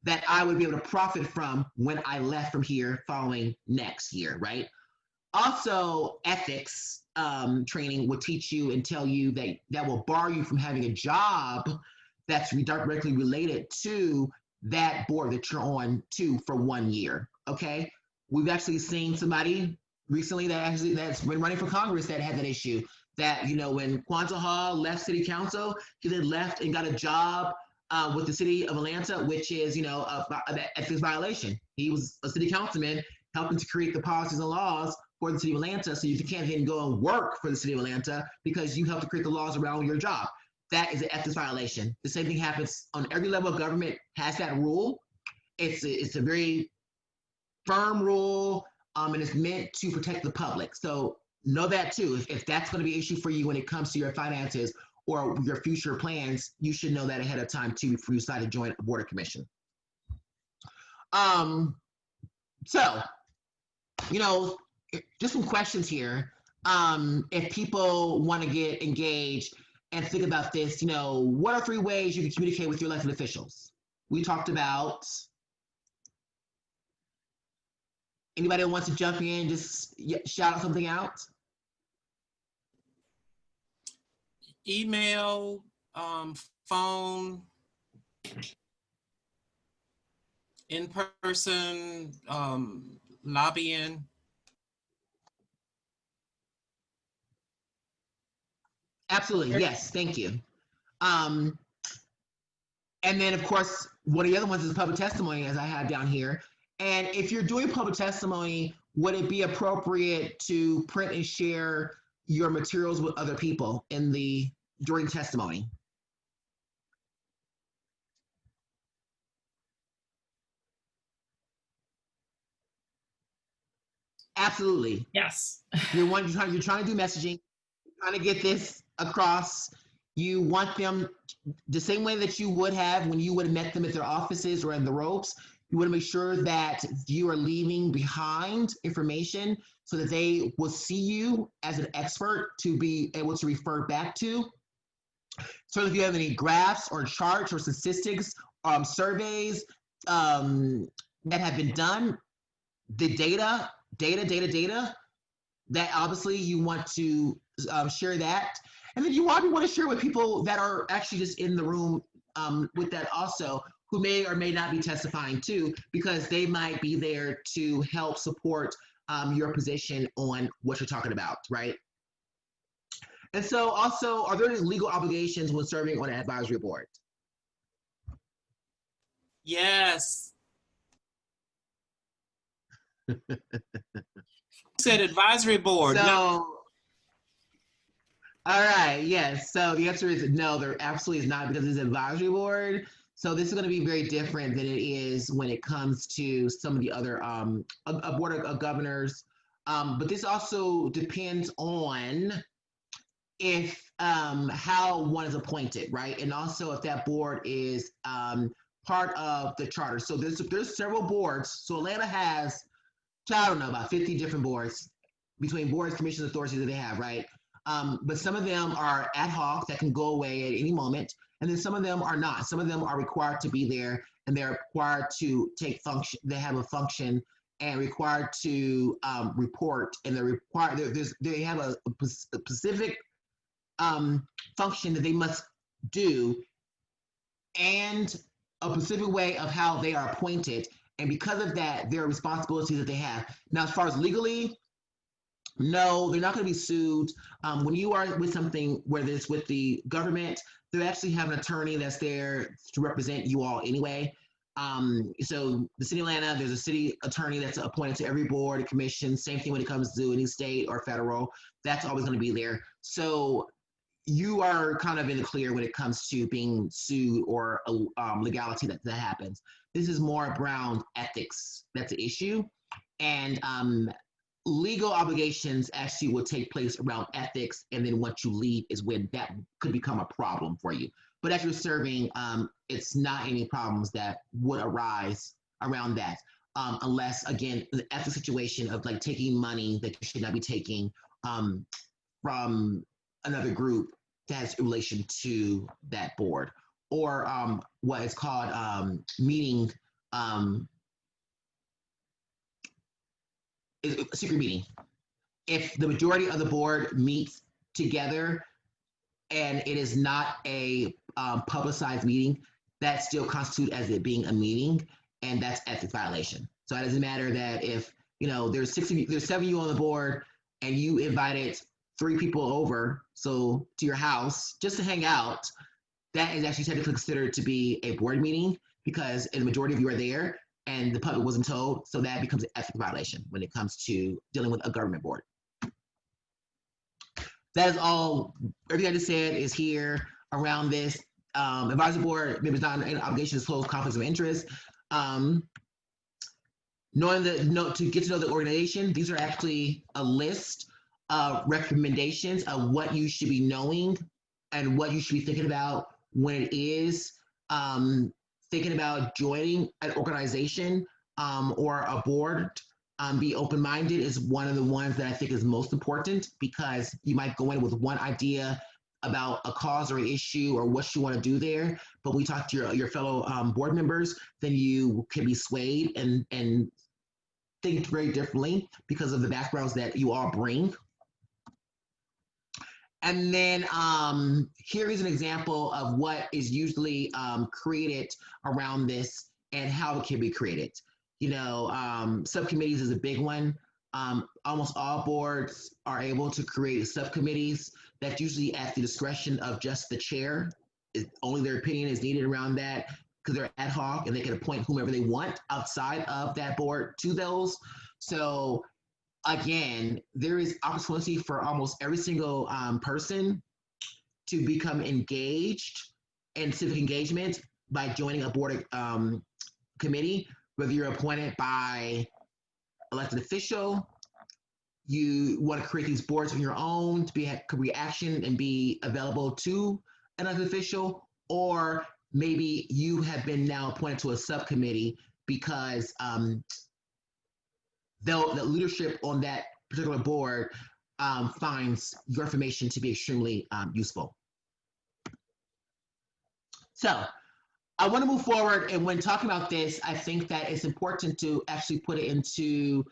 that I would be able to profit from when I left from here following next year, right? Also, ethics training will teach you and tell you that will bar you from having a job that's directly related to that board that you're on to for 1 year, okay? We've actually seen somebody recently that's been running for Congress that had that issue. That, when Quanto Hall left City Council, he then left and got a job with the City of Atlanta, which is, an ethics violation. He was a city councilman helping to create the policies and laws for the City of Atlanta, so you can't then go and work for the City of Atlanta because you helped to create the laws around your job. That is an ethics violation. The same thing happens on every level of government, has that rule. It's a very firm rule, and it's meant to protect the public. So know that too. If that's going to be an issue for you when it comes to your finances or your future plans, you should know that ahead of time too before you decide to join a board or commission. So, just some questions here. If people want to get engaged and think about this, what are 3 ways you can communicate with your elected officials? We talked about. Anybody that wants to jump in, just shout out something out. Email, phone, in person, lobbying. Absolutely, yes, thank you. And then, of course, one of the other ones is public testimony, as I have down here. And if you're doing public testimony, would it be appropriate to print and share your materials with other people during testimony? Absolutely. Yes. You're trying to do messaging, trying to get this across. You want them the same way that you would have when you would have met them at their offices or in the ropes. You want to make sure that you are leaving behind information so that they will see you as an expert to be able to refer back to. So if you have any graphs or charts or statistics, surveys that have been done, the data, that obviously you want to share that. And then you want to share with people that are actually just in the room with that also, who may or may not be testifying too, because they might be there to help support your position on what you're talking about, right? And so also, are there any legal obligations when serving on an advisory board? Yes. Said advisory board. So, no. All right, yes. So the answer is no, there absolutely is not, because it's an advisory board. So this is going to be very different than it is when it comes to some of the other a board of governors. But this also depends on if how one is appointed, right? And also if that board is part of the charter. So there's several boards. So Atlanta has, I don't know, about 50 different boards between boards, commissions, authorities that they have, right? But some of them are ad hoc that can go away at any moment. And then some of them are not. Some of them are required to be there, and they're required to take function. They have a function and required to report, and they're required. They have a specific function that they must do, and a specific way of how they are appointed. And because of that, there are responsibilities that they have. Now, as far as legally, no, they're not going to be sued. When you are with something, whether it's with the government, they actually have an attorney that's there to represent you all anyway. So the city of Atlanta, there's a city attorney that's appointed to every board and commission. Same thing when it comes to any state or federal. That's always going to be there. So you are kind of in the clear when it comes to being sued or legality that happens. This is more around ethics. That's the issue. And legal obligations actually will take place around ethics, and then once you leave is when that could become a problem for you. But as you're serving, it's not any problems that would arise around that, unless, again, the ethics situation of like taking money that you should not be taking from another group that has a relation to that board, or what is called meeting, secret meeting. If the majority of the board meets together and it is not a publicized meeting, that still constitutes as it being a meeting, and that's ethics violation. So it doesn't matter that if there's 7 of you on the board and you invited 3 people over, so to your house just to hang out, that is actually technically considered to be a board meeting because the majority of you are there and the public wasn't told. So that becomes an ethics violation when it comes to dealing with a government board. That is all. Everything I just said is here around this. Advisory board members not an obligation to disclose conflicts of interest. Knowing to get to know the organization, these are actually a list of recommendations of what you should be knowing and what you should be thinking about when it is thinking about joining an organization or a board. Be open-minded is one of the ones that I think is most important, because you might go in with one idea about a cause or an issue or what you want to do there, but when we talk to your fellow board members, then you can be swayed and think very differently because of the backgrounds that you all bring. And then here is an example of what is usually created around this and how it can be created. Subcommittees is a big one. Almost all boards are able to create subcommittees that's usually at the discretion of just the chair. Only their opinion is needed around that because they're ad hoc and they can appoint whomever they want outside of that board to those. So again, there is opportunity for almost every single person to become engaged in civic engagement by joining a board committee, whether you're appointed by elected official, you want to create these boards on your own to be reaction and be available to an elected official, or maybe you have been now appointed to a subcommittee because the leadership on that particular board finds your information to be extremely useful. So I want to move forward, and when talking about this, I think that it's important to actually put it into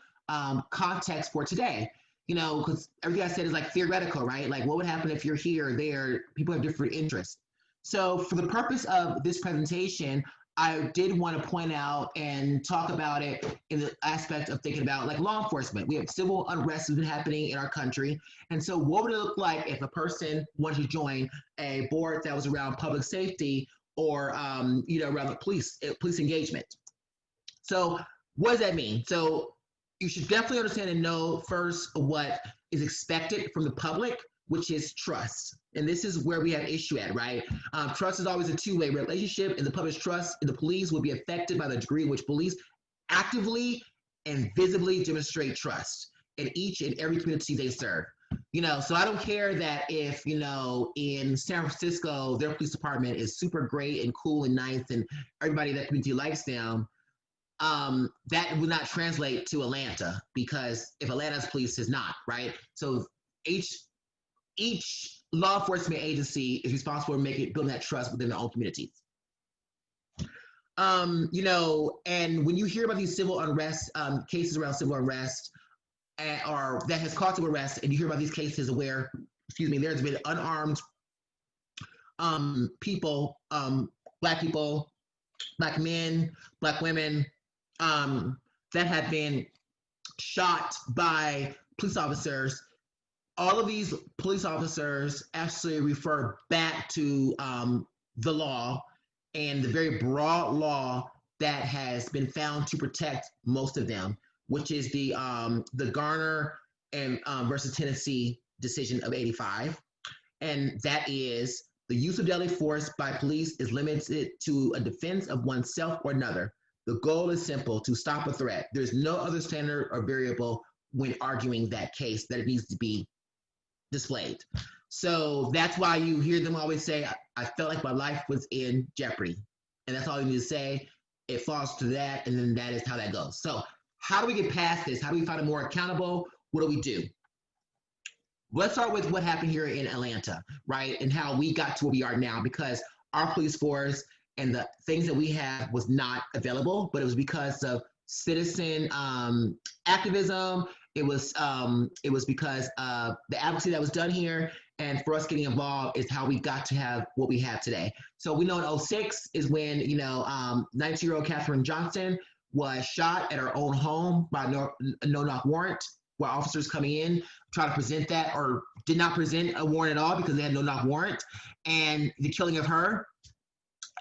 context for today, because everything I said is like theoretical, right? Like what would happen if you're here or there? People have different interests. So for the purpose of this presentation, I did want to point out and talk about it in the aspect of thinking about like law enforcement. We have civil unrest that's been happening in our country. And so what would it look like if a person wanted to join a board that was around public safety or, around the police engagement? So what does that mean? So you should definitely understand and know first what is expected from the public, which is trust. And this is where we have issue at, right? Trust is always a two-way relationship, and the public's trust in the police will be affected by the degree in which police actively and visibly demonstrate trust in each and every community they serve. So I don't care that if, in San Francisco, their police department is super great and cool and nice and everybody in that community likes them. That would not translate to Atlanta, because if Atlanta's police is not, right? So each law enforcement agency is responsible for building that trust within their own communities. You know, and when you hear about these civil unrest cases around civil unrest, or that has caused civil unrest, and you hear about these cases where, excuse me, there's been unarmed people, black people, black men, black women, that have been shot by police officers. All of these police officers actually refer back to the law, and the very broad law that has been found to protect most of them, which is the Garner and versus Tennessee decision of '85, and that is the use of deadly force by police is limited to a defense of oneself or another. The goal is simple: to stop a threat. There's no other standard or variable when arguing that case that it needs to be displayed. So that's why you hear them always say, I felt like my life was in jeopardy. And that's all you need to say. It falls to that, and then that is how that goes. So how do we get past this? How do we find it more accountable? What do we do? Let's start with what happened here in Atlanta, right? And how we got to where we are now, because our police force and the things that we have was not available, but it was because of citizen activism. It was because of the advocacy that was done here, and for us getting involved is how we got to have what we have today. So we know in '06 is when 19-year-old Katherine Johnson was shot at her own home by a no-knock warrant, where officers coming in try to present that, or did not present a warrant at all because they had no knock warrant, and the killing of her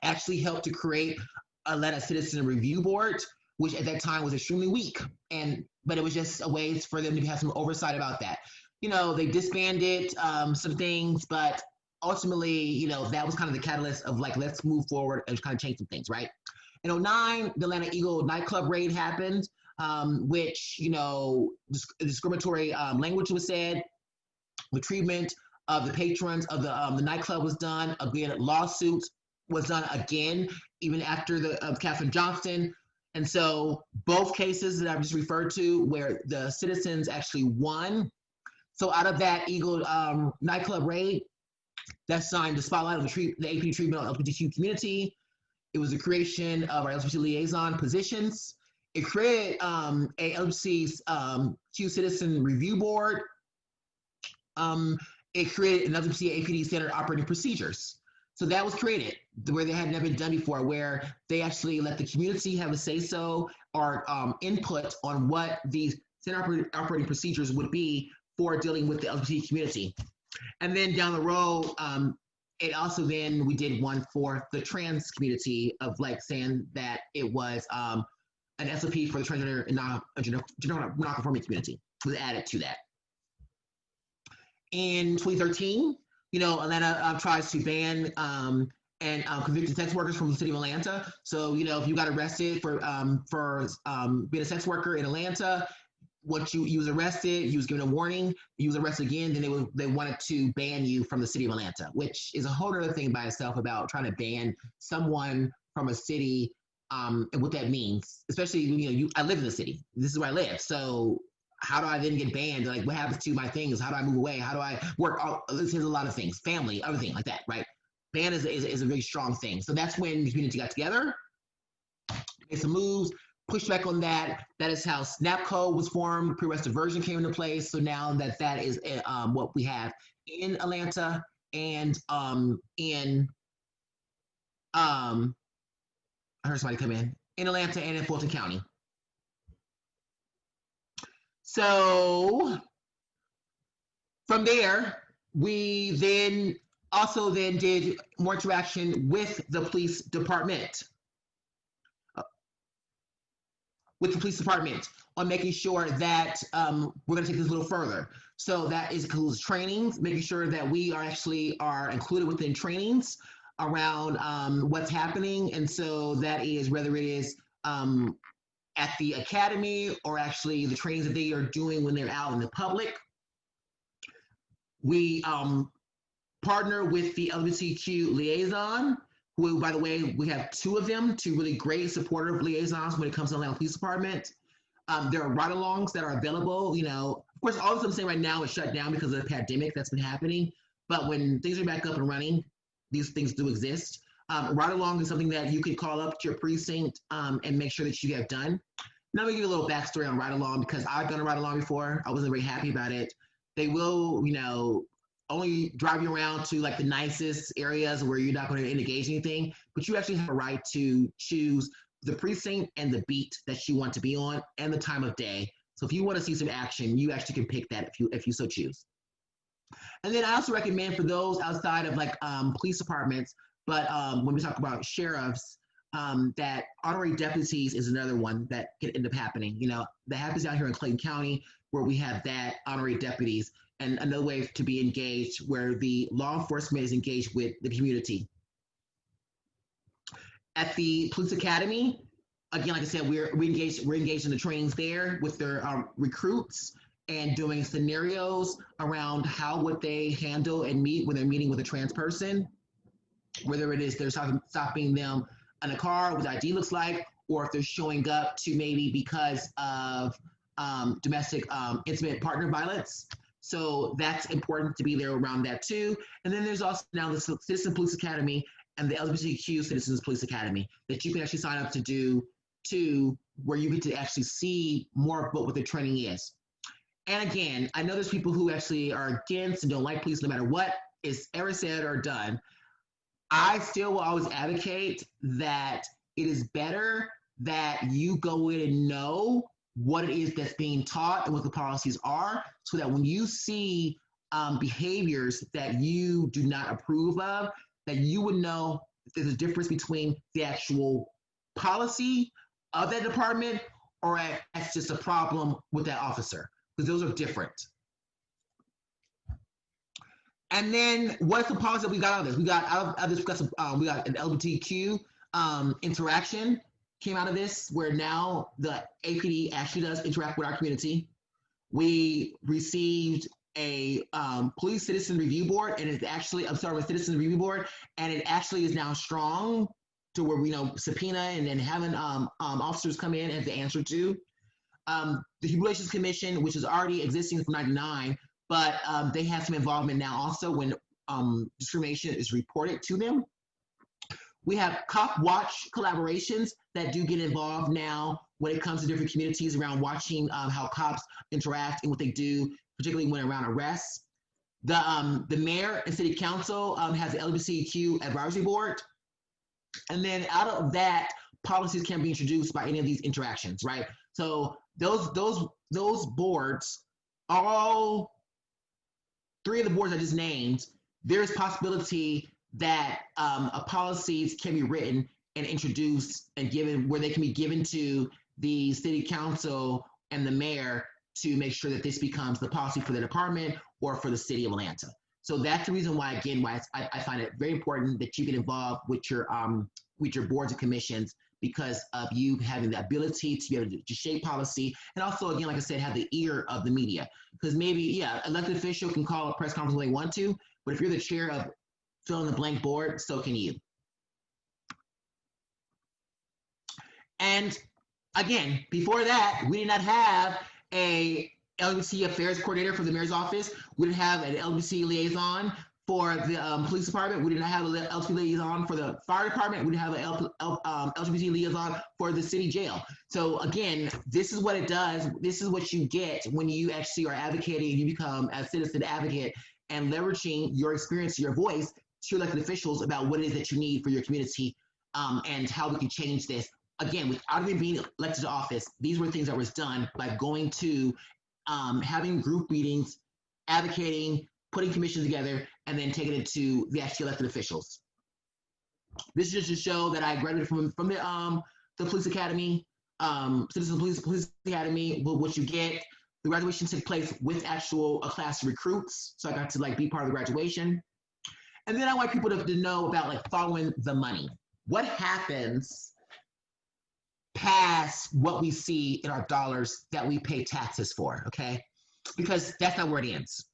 actually helped to create Atlanta Citizen Review Board, which at that time was extremely weak. But it was just a way for them to have some oversight about that. They disbanded some things, but ultimately, that was kind of the catalyst of like, let's move forward and kind of change some things, right? In '09, the Atlanta Eagle nightclub raid happened, which, discriminatory language was said, the treatment of the patrons of the nightclub was done. Again, lawsuits was done again, even after the Katherine Johnson. And so both cases that I've just referred to where the citizens actually won. So out of that Eagle nightclub raid, that signed the spotlight on the APD treatment of the LGBTQ community. It was the creation of our LGBT liaison positions. It created a LGBTQ Citizen Review Board. It created an LGBT APD standard operating procedures. So that was created where they had never been done before, where they actually let the community have a say-so or input on what these standard operating procedures would be for dealing with the LGBT community. And then down the road, it also then we did one for the trans community of like saying that it was an SOP for the transgender and non-conforming community was added to that. In 2013, Atlanta tries to ban and convicted sex workers from the city of Atlanta. So, if you got arrested for being a sex worker in Atlanta, you was arrested, you was given a warning, you was arrested again, then they wanted to ban you from the city of Atlanta, which is a whole other thing by itself about trying to ban someone from a city and what that means. Especially, I live in the city. This is where I live. So how do I then get banned? Like, what happens to my things? How do I move away? How do I work? This is a lot of things, family, everything like that, right? Ban is a very strong thing. So that's when the community got together, made some moves, pushed back on that. That is how SNAPCO was formed. Pre-arrest diversion came into place. So now that is what we have in Atlanta and I heard somebody come in Atlanta and in Fulton County. So from there, we then did more interaction with the police department. On making sure that we're going to take this a little further. So that includes trainings, making sure that we are included within trainings around what's happening. And so that is whether it is at the academy or actually the trainings that they are doing when they're out in the public. We partner with the LGBTQ liaison, who, by the way, we have two of them, two really great supportive liaisons when it comes to the Atlanta Police Department. There are ride-alongs that are available. Of course, all of them saying right now is shut down because of the pandemic that's been happening. But when things are back up and running, these things do exist. Ride along is something that you can call up to your precinct and make sure that you have done. Now, let me give you a little backstory on ride along because I've done a ride along before. I wasn't very happy about it. They will, only drive you around to like the nicest areas where you're not going to engage anything, but you actually have a right to choose the precinct and the beat that you want to be on and the time of day. So if you want to see some action, you actually can pick that if you so choose. And then I also recommend for those outside of like police departments, but when we talk about sheriffs, that honorary deputies is another one that can end up happening. That happens out here in Clayton County where we have that honorary deputies, and another way to be engaged where the law enforcement is engaged with the community. At the police academy, again, like I said, we're engaged in the trainings there with their recruits and doing scenarios around how would they handle and meet when they're meeting with a trans person, whether it is they're stopping them in a car, what the ID looks like, or if they're showing up to maybe because of domestic intimate partner violence. So that's important to be there around that too. And then there's also now the Citizen Police Academy and the LGBTQ Citizens Police Academy that you can actually sign up to do too, where you get to actually see more of what the training is. And again, I know there's people who actually are against and don't like police no matter what is ever said or done. I still will always advocate that it is better that you go in and know what it is that's being taught and what the policies are, so that when you see behaviors that you do not approve of, that you would know there's a difference between the actual policy of that department or that's just a problem with that officer, because those are different. And then what's the policy that we got out of this? We got an LGBTQ interaction came out of this, where now the APD actually does interact with our community. We received a police citizen review board, and it's actually, a citizen review board, and it actually is now strong to where we subpoena and then having officers come in and to answer to. The Human Relations Commission, which is already existing from '99, but they have some involvement now also when discrimination is reported to them. We have cop watch collaborations that do get involved now when it comes to different communities around watching how cops interact and what they do, particularly when around arrests. The mayor and city council has the LGBTQ advisory board. And then out of that, policies can be introduced by any of these interactions, right? So those boards, all three of the boards I just named, there's possibility that policies can be written and introduced and given, where they can be given to the city council and the mayor to make sure that this becomes the policy for the department or for the city of Atlanta. So that's the reason why, again, why I find it very important that you get involved with your boards and commissions, because of you having the ability to be able to shape policy, and also, again, like I said, have the ear of the media. Because maybe, yeah, elected official can call a press conference when they want to, but if you're the chair of fill in the blank board, so can you. And again, before that, we did not have a LGBT affairs coordinator for the mayor's office. We didn't have an LGBT liaison for the police department. We did not have an LGBT liaison for the fire department. We didn't have an LGBT liaison for the city jail. So again, this is what it does. This is what you get when you actually are advocating and you become a citizen advocate and leveraging your experience, your voice to elected officials about what it is that you need for your community and how we can change this. Again, without even being elected to office, these were things that was done by going to having group meetings, advocating, putting commissions together, and then taking it to the actual elected officials. This is just to show that I graduated from the police academy, Citizen Police Academy. What you get, the graduation took place with a class of recruits, so I got to be part of the graduation. And then I want people to know about following the money. What happens past what we see in our dollars that we pay taxes for, okay? Because that's not where it ends.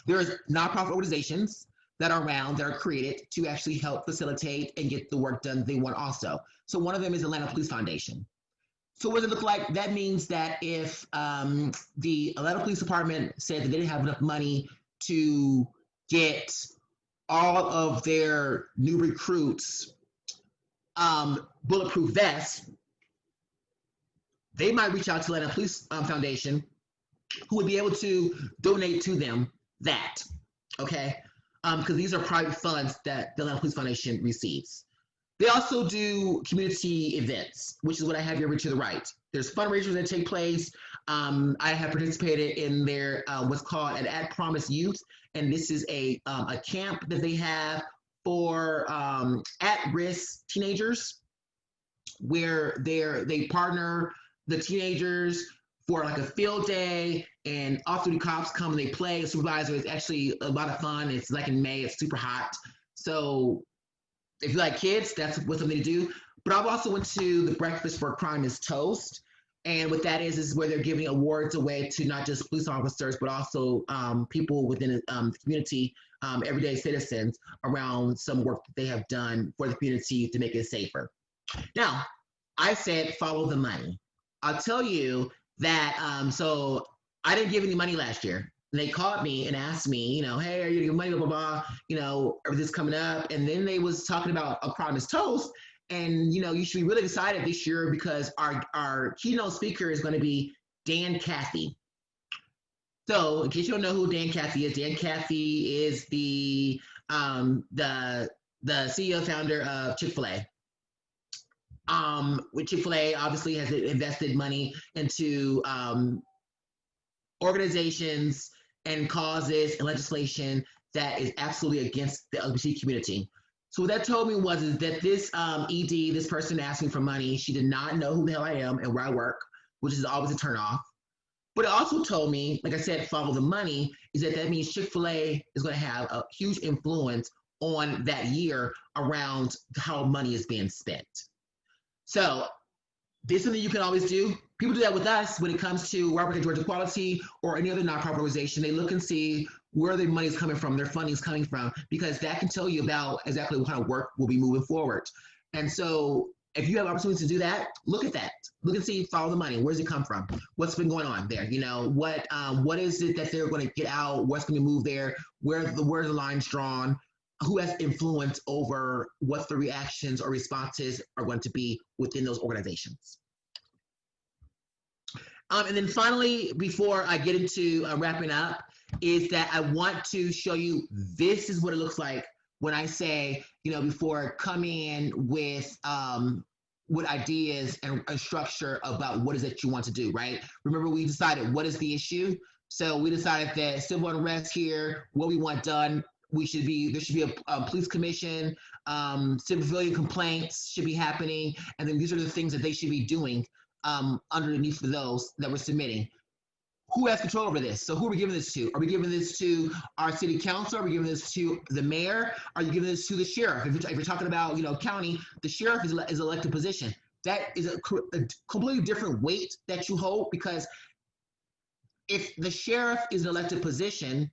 There's nonprofit organizations that are around, that are created to actually help facilitate and get the work done they want also. So one of them is Atlanta Police Foundation. So what does it look like? That means that if the Atlanta Police Department said that they didn't have enough money to get all of their new recruits bulletproof vests, they might reach out to Atlanta Police Foundation, who would be able to donate to them that, okay? Because these are private funds that the Atlanta Police Foundation receives. They also do community events, which is what I have here to the right. There's fundraisers that take place. I have participated in their what's called an At Promise Youth, and this is a camp that they have for at-risk teenagers, where they partner the teenagers for like a field day, and off-duty cops come and they play a supervisor. It's actually a lot of fun. It's like in May, it's super hot. So if you like kids, that's what's something to do. But I've also went to the Breakfast for Crime is Toast. And what that is where they're giving awards away to not just police officers, but also people within the community, everyday citizens, around some work that they have done for the community to make it safer. Now, I said follow the money. I'll tell you that, so I didn't give any money last year. They called me and asked me, hey, are you gonna give money, blah, blah, blah, everything's coming up. And then they was talking about A Crime is Toast. And, you should be really excited this year because our keynote speaker is going to be Dan Cathy. So in case you don't know who Dan Cathy is the CEO founder of Chick-fil-A. With Chick-fil-A obviously has invested money into organizations and causes and legislation that is absolutely against the LGBT community. So what that told me was that this ED, this person asking for money, she did not know who the hell I am and where I work, which is always a turnoff. But it also told me, like I said, follow the money, is that means Chick-fil-A is going to have a huge influence on that year around how money is being spent. So this is something you can always do. People do that with us when it comes to Robert and Georgia Equality or any other nonprofit organization. They look and see where their money is coming from, their funding is coming from, because that can tell you about exactly what kind of work will be moving forward. And so if you have opportunities to do that, look at that. Look and see, follow the money. Where does it come from? What's been going on there? What is it that they're going to get out? What's going to move there? Where the lines drawn? Who has influence over what the reactions or responses are going to be within those organizations? And then finally, before I get into wrapping up, is that I want to show you this is what it looks like when I say, before coming in with ideas and structure about what is it you want to do, right? Remember, we decided what is the issue. So we decided that civil unrest here, what we want done, there should be a police commission, civilian complaints should be happening, and then these are the things that they should be doing underneath for those that we're submitting. Who has control over this? So who are we giving this to? Are we giving this to our city council? Are we giving this to the mayor? Are you giving this to the sheriff? If you're talking about, county, the sheriff is an elected position. That is a completely different weight that you hold, because if the sheriff is an elected position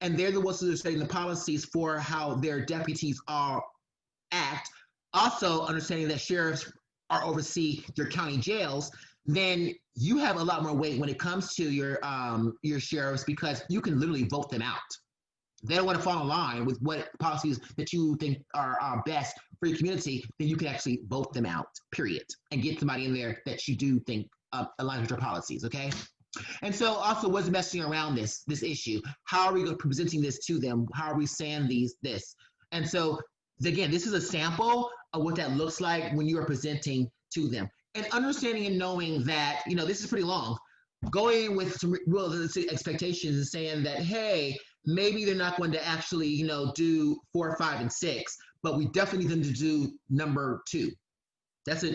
and they're the ones who are setting the policies for how their deputies act, also understanding that sheriffs are oversee your county jails, then you have a lot more weight when it comes to your sheriffs, because you can literally vote them out. They don't want to fall in line with what policies that you think are best for your community, then you can actually vote them out, period, and get somebody in there that you do think aligns with your policies, okay? And so also, what's the messaging around this issue? How are we presenting this to them? How are we saying this? And so, again, this is a sample of what that looks like when you are presenting to them. And understanding and knowing that, this is pretty long. Going with some realistic expectations and saying that, hey, maybe they're not going to actually, do 4, 5, and 6, but we definitely need them to do number 2. That's a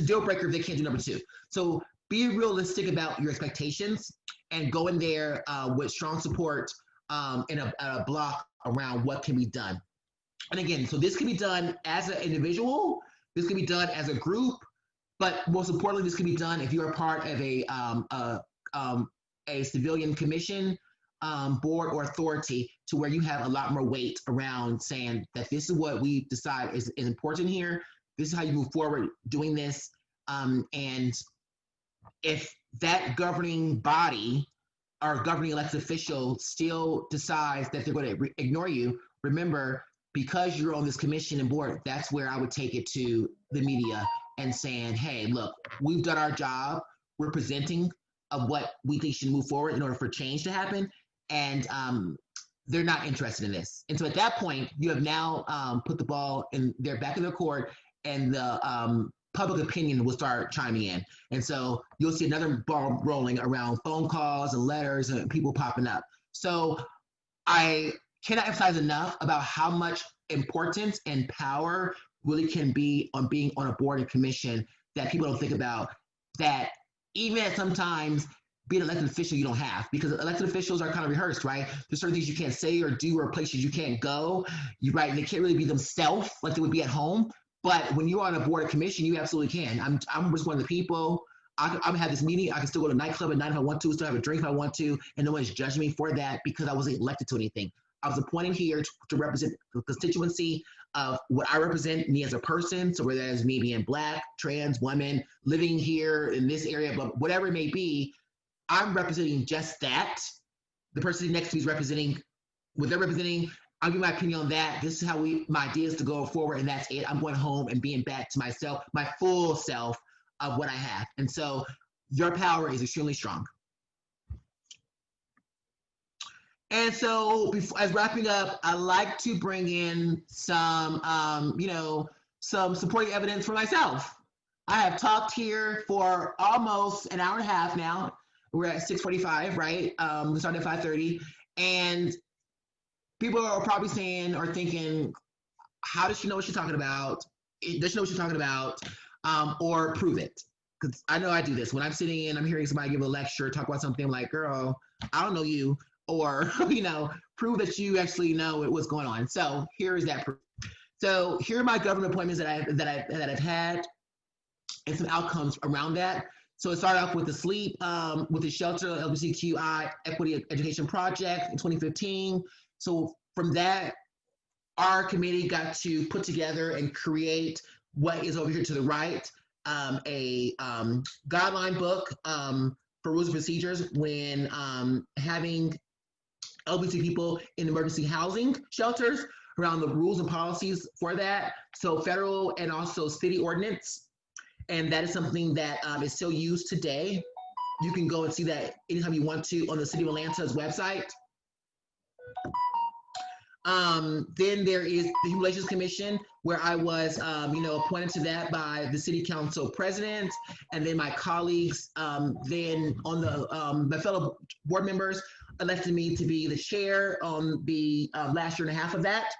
deal breaker if they can't do number 2. So be realistic about your expectations and go in there with strong support and a block around what can be done. And again, so this can be done as an individual, this can be done as a group, but most importantly, this can be done if you are part of a civilian commission, board, or authority, to where you have a lot more weight around saying that this is what we decide is important here. This is how you move forward doing this. And if that governing body our governing elected official still decides that they're going to ignore you, remember, because you're on this commission and board, that's where I would take it to the media and saying, hey, look, we've done our job. We're presenting of what we think should move forward in order for change to happen. And they're not interested in this. And so at that point, you have now put the ball in their back of their court, and the public opinion will start chiming in. And so you'll see another ball rolling around phone calls and letters and people popping up. So I cannot emphasize enough about how much importance and power really can be on being on a board and commission that people don't think about, that even at sometimes being an elected official you don't have, because elected officials are kind of rehearsed, right? There's certain things you can't say or do, or places you can't go, right? They can't really be themselves like they would be at home. But when you're on a board or commission, you absolutely can. I'm just one of the people. I'm have this meeting. I can still go to a nightclub at night if I want to, still have a drink if I want to, and no one's judging me for that because I wasn't elected to anything. I was appointed here to represent the constituency of what I represent, me as a person. So whether that's me being Black, trans, woman, living here in this area, but whatever it may be, I'm representing just that. The person next to me is representing what they're representing. I'll give my opinion on that. This is how my idea is to go forward, and that's it. I'm going home and being back to myself, my full self of what I have. And so your power is extremely strong. And so, as wrapping up, I like to bring in some, some supporting evidence for myself. I have talked here for almost an hour and a half now. We're at 6:45, right? We started at 5:30, and people are probably saying or thinking, "How does she know what she's talking about? Does she know what she's talking about?" Or prove it. Because I know I do this when I'm sitting in, I'm hearing somebody give a lecture, talk about something. I'm like, "Girl, I don't know you." Or, prove that you actually know what's going on. So here is that proof. So here are my government appointments that I've had, and some outcomes around that. So it started off with the sleep, with the shelter LGBTQI equity education project in 2015. So from that, our committee got to put together and create what is over here to the right, a guideline book for rules and procedures when having LGBT people in emergency housing shelters, around the rules and policies for that. So federal and also city ordinance. And that is something that is still used today. You can go and see that anytime you want to on the City of Atlanta's website. Then there is the Human Relations Commission, where I was, appointed to that by the City Council President, and then my colleagues, then on the my fellow board members elected me to be the chair on the last year and a half of that.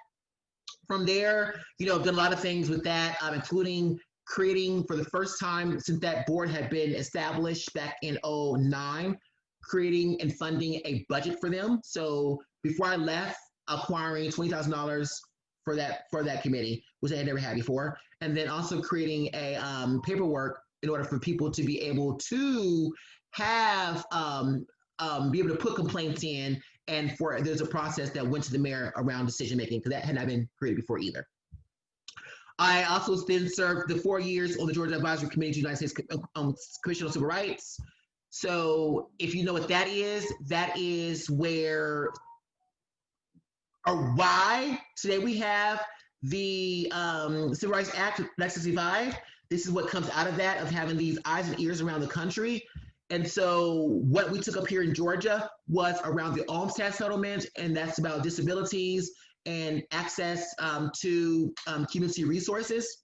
From there, I've done a lot of things with that, including creating for the first time since that board had been established back in 2009, creating and funding a budget for them. So before I left, acquiring $20,000 for that committee, which I had never had before, and then also creating a paperwork in order for people to be able to have be able to put complaints in, and there's a process that went to the mayor around decision making, because that had not been created before either. I also then served the 4 years on the Georgia Advisory Committee to the United States Commission on Civil Rights. So if you know what that is where or why today we have the Civil Rights Act of 1965. This is what comes out of that, of having these eyes and ears around the country. And so what we took up here in Georgia was around the alms tax settlement, and that's about disabilities and access to community resources.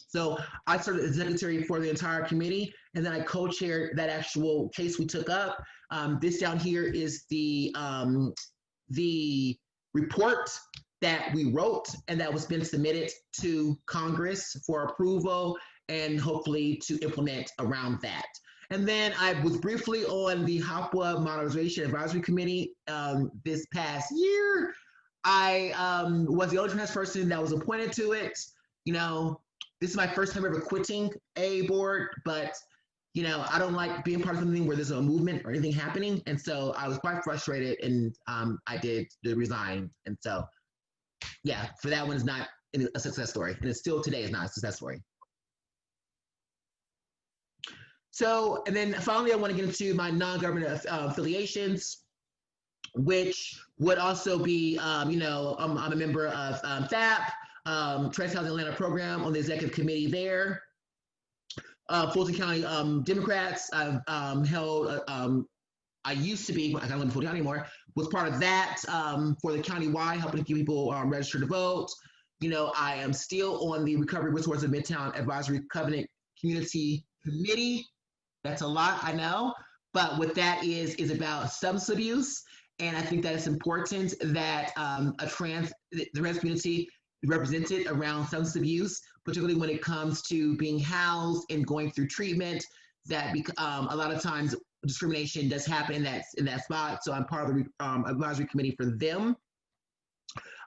So I served as secretary for the entire committee, and then I co-chaired that actual case we took up. This down here is the report that we wrote, and that was been submitted to Congress for approval and hopefully to implement around that. And then I was briefly on the HOPWA Modernization Advisory Committee this past year. I was the only trans person that was appointed to it. This is my first time ever quitting a board, but I don't like being part of something where there's no movement or anything happening. And so I was quite frustrated, and I did resign. And so, yeah, for that one is not a success story. And it's still today is not a success story. So, and then finally, I want to get into my non-government affiliations, which would also be, I'm a member of THAP, Trans-Housing Atlanta Program, on the executive committee there. Fulton County Democrats, I've held, I used to be, I don't live in Fulton County anymore, was part of that for the county-wide, helping people register to vote. I am still on the Recovery Resources of Midtown Advisory Covenant Community Committee. That's a lot, I know, but what that is about substance abuse. And I think that it's important that the trans community is represented around substance abuse, particularly when it comes to being housed and going through treatment. That a lot of times discrimination does happen in that spot. So I'm part of the advisory committee for them.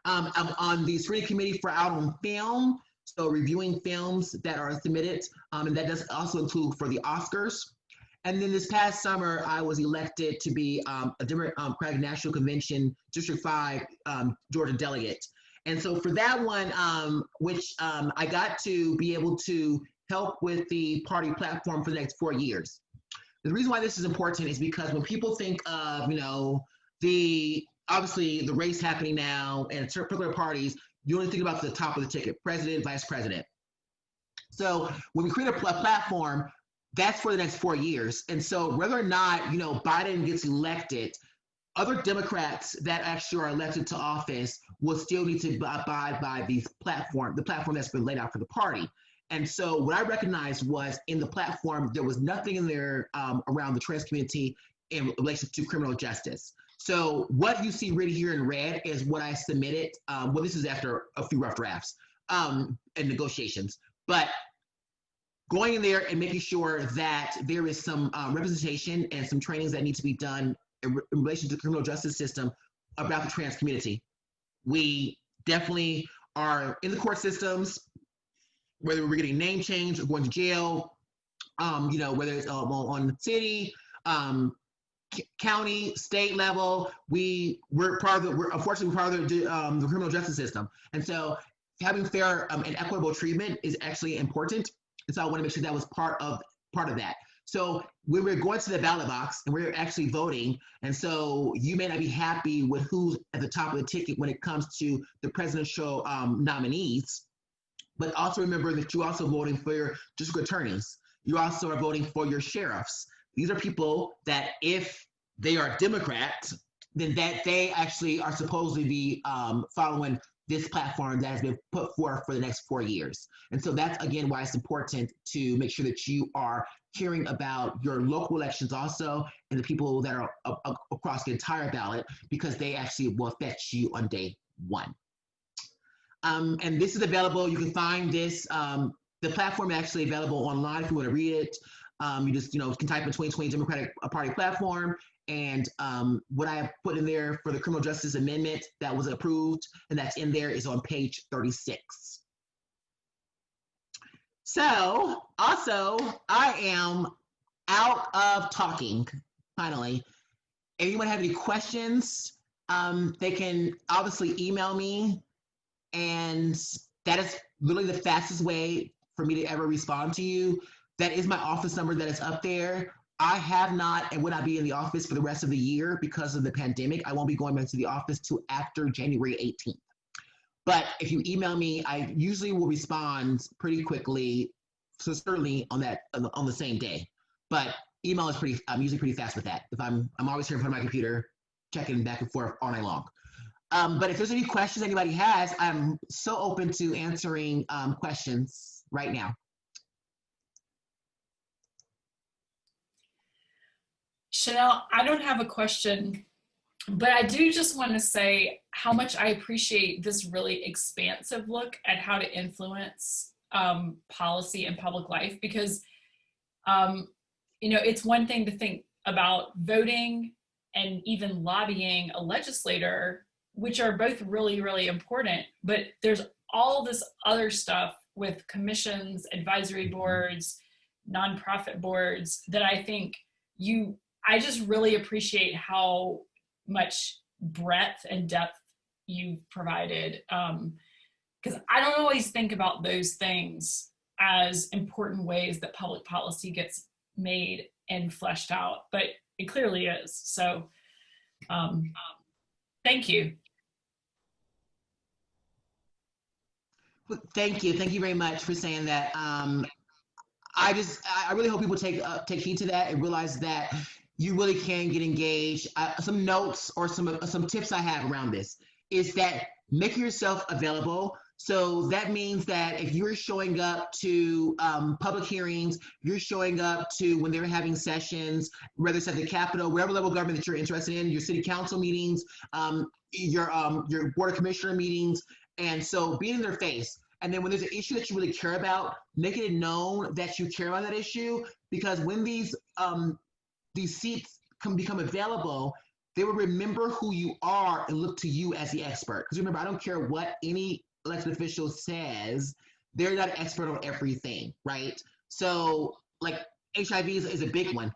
I'm on the screening committee for Out on Film, so reviewing films that are submitted, and that does also include for the Oscars. And then this past summer, I was elected to be a Democratic National Convention District 5 Georgia delegate. And so for that one, which I got to be able to help with the party platform for the next 4 years. The reason why this is important is because when people think of, obviously the race happening now and particular parties, you only think about the top of the ticket, president, vice president. So when we create a platform, that's for the next 4 years. And so whether or not, Biden gets elected, other Democrats that actually are elected to office will still need to abide by the platform that's been laid out for the party. And so what I recognized was in the platform, there was nothing in there around the trans community in relation to criminal justice. So what you see right here in red is what I submitted. This is after a few rough drafts and negotiations, but going in there and making sure that there is some representation and some trainings that need to be done in relation to the criminal justice system about the trans community. We definitely are in the court systems, whether we're getting name change or going to jail, whether it's on city, county, state level, we're unfortunately part of the criminal justice system. And so having fair and equitable treatment is actually important. And so I want to make sure that was part of that. So when we're going to the ballot box and we're actually voting, and so you may not be happy with who's at the top of the ticket when it comes to the presidential nominees, but also remember that you're also voting for your district attorneys. You also are voting for your sheriffs. These are people that if they are Democrats, then that they actually are supposed to be following this platform that has been put forth for the next 4 years. And so that's, again, why it's important to make sure that you are hearing about your local elections also and the people that are across the entire ballot, because they actually will affect you on day one. And this is available. You can find this. The platform is actually available online if you want to read it. You just, can type in 2020 Democratic Party platform. And what I have put in there for the criminal justice amendment that was approved, and that's in there, is on page 36. So also, I am out of talking, finally. If anyone have any questions, they can obviously email me, and that is literally the fastest way for me to ever respond to you. That is my office number that is up there. I have not and will not be in the office for the rest of the year because of the pandemic. I won't be going back to the office till after January 18th. But if you email me, I usually will respond pretty quickly, so certainly on the same day. But email is I'm usually pretty fast with that. If I'm always here in front of my computer, checking back and forth all night long. But if there's any questions anybody has, I'm so open to answering questions right now. Chanel, I don't have a question, but I do just want to say how much I appreciate this really expansive look at how to influence policy and public life, because, it's one thing to think about voting and even lobbying a legislator, which are both really, really important, but there's all this other stuff with commissions, advisory boards, nonprofit boards that I think I just really appreciate how much breadth and depth you've provided. Because I don't always think about those things as important ways that public policy gets made and fleshed out, but it clearly is. So thank you. Thank you. Thank you very much for saying that. I really hope people take heed to that and realize that you really can get engaged. Some notes or some tips I have around this is that make yourself available. So that means that if you're showing up to public hearings, you're showing up to when they're having sessions, whether it's at the Capitol, wherever level of government that you're interested in, your city council meetings, your board of commissioner meetings, and so being in their face. And then when there's an issue that you really care about, making it known that you care about that issue, because when these seats can become available, they will remember who you are and look to you as the expert. Because remember, I don't care what any elected official says, they're not an expert on everything, right? So like HIV is a big one.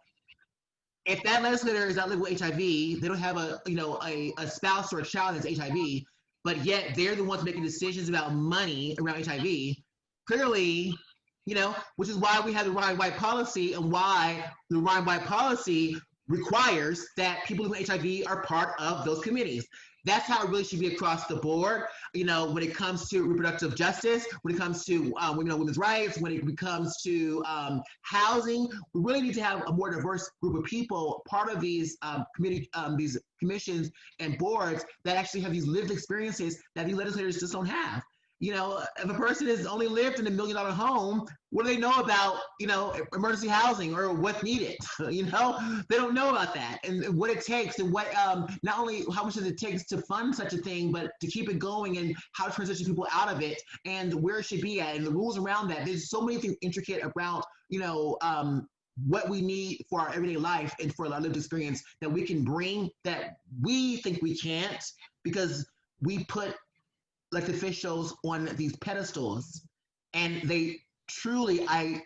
If that legislator is not living with HIV, they don't have a spouse or a child that's HIV, but yet they're the ones making decisions about money around HIV, clearly, which is why we have the Ryan-White policy, and why the Ryan-White policy requires that people with HIV are part of those committees. That's how it really should be across the board. When it comes to reproductive justice, when it comes to women's rights, when it comes to housing, we really need to have a more diverse group of people part of these these commissions and boards that actually have these lived experiences that these legislators just don't have. If a person has only lived in $1 million home, what do they know about, emergency housing or what's needed? They don't know about that and what it takes and what, not only how much does it take to fund such a thing, but to keep it going and how to transition people out of it and where it should be at and the rules around that. There's so many things intricate about, what we need for our everyday life and for our lived experience that we can bring that we think we can't because we put elected officials on these pedestals, and they truly, I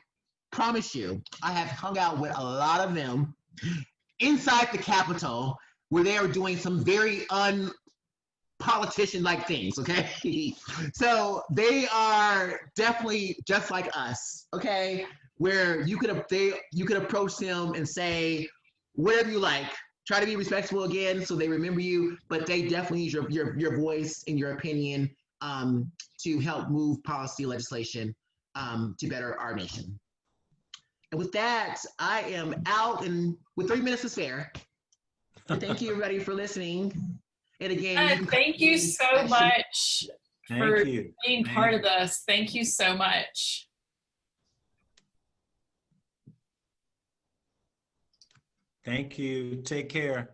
promise you, I have hung out with a lot of them inside the Capitol where they are doing some very unpolitician-like things, okay? So they are definitely just like us, okay? Where you could approach them and say, whatever you like, try to be respectful again so they remember you, but they definitely use your voice and your opinion to help move policy legislation to better our nation. And with that, I am out, and with 3 minutes to spare. And thank you, everybody, for listening. And again, thank you so much for being part of this. Thank you so much. Thank you. Take care.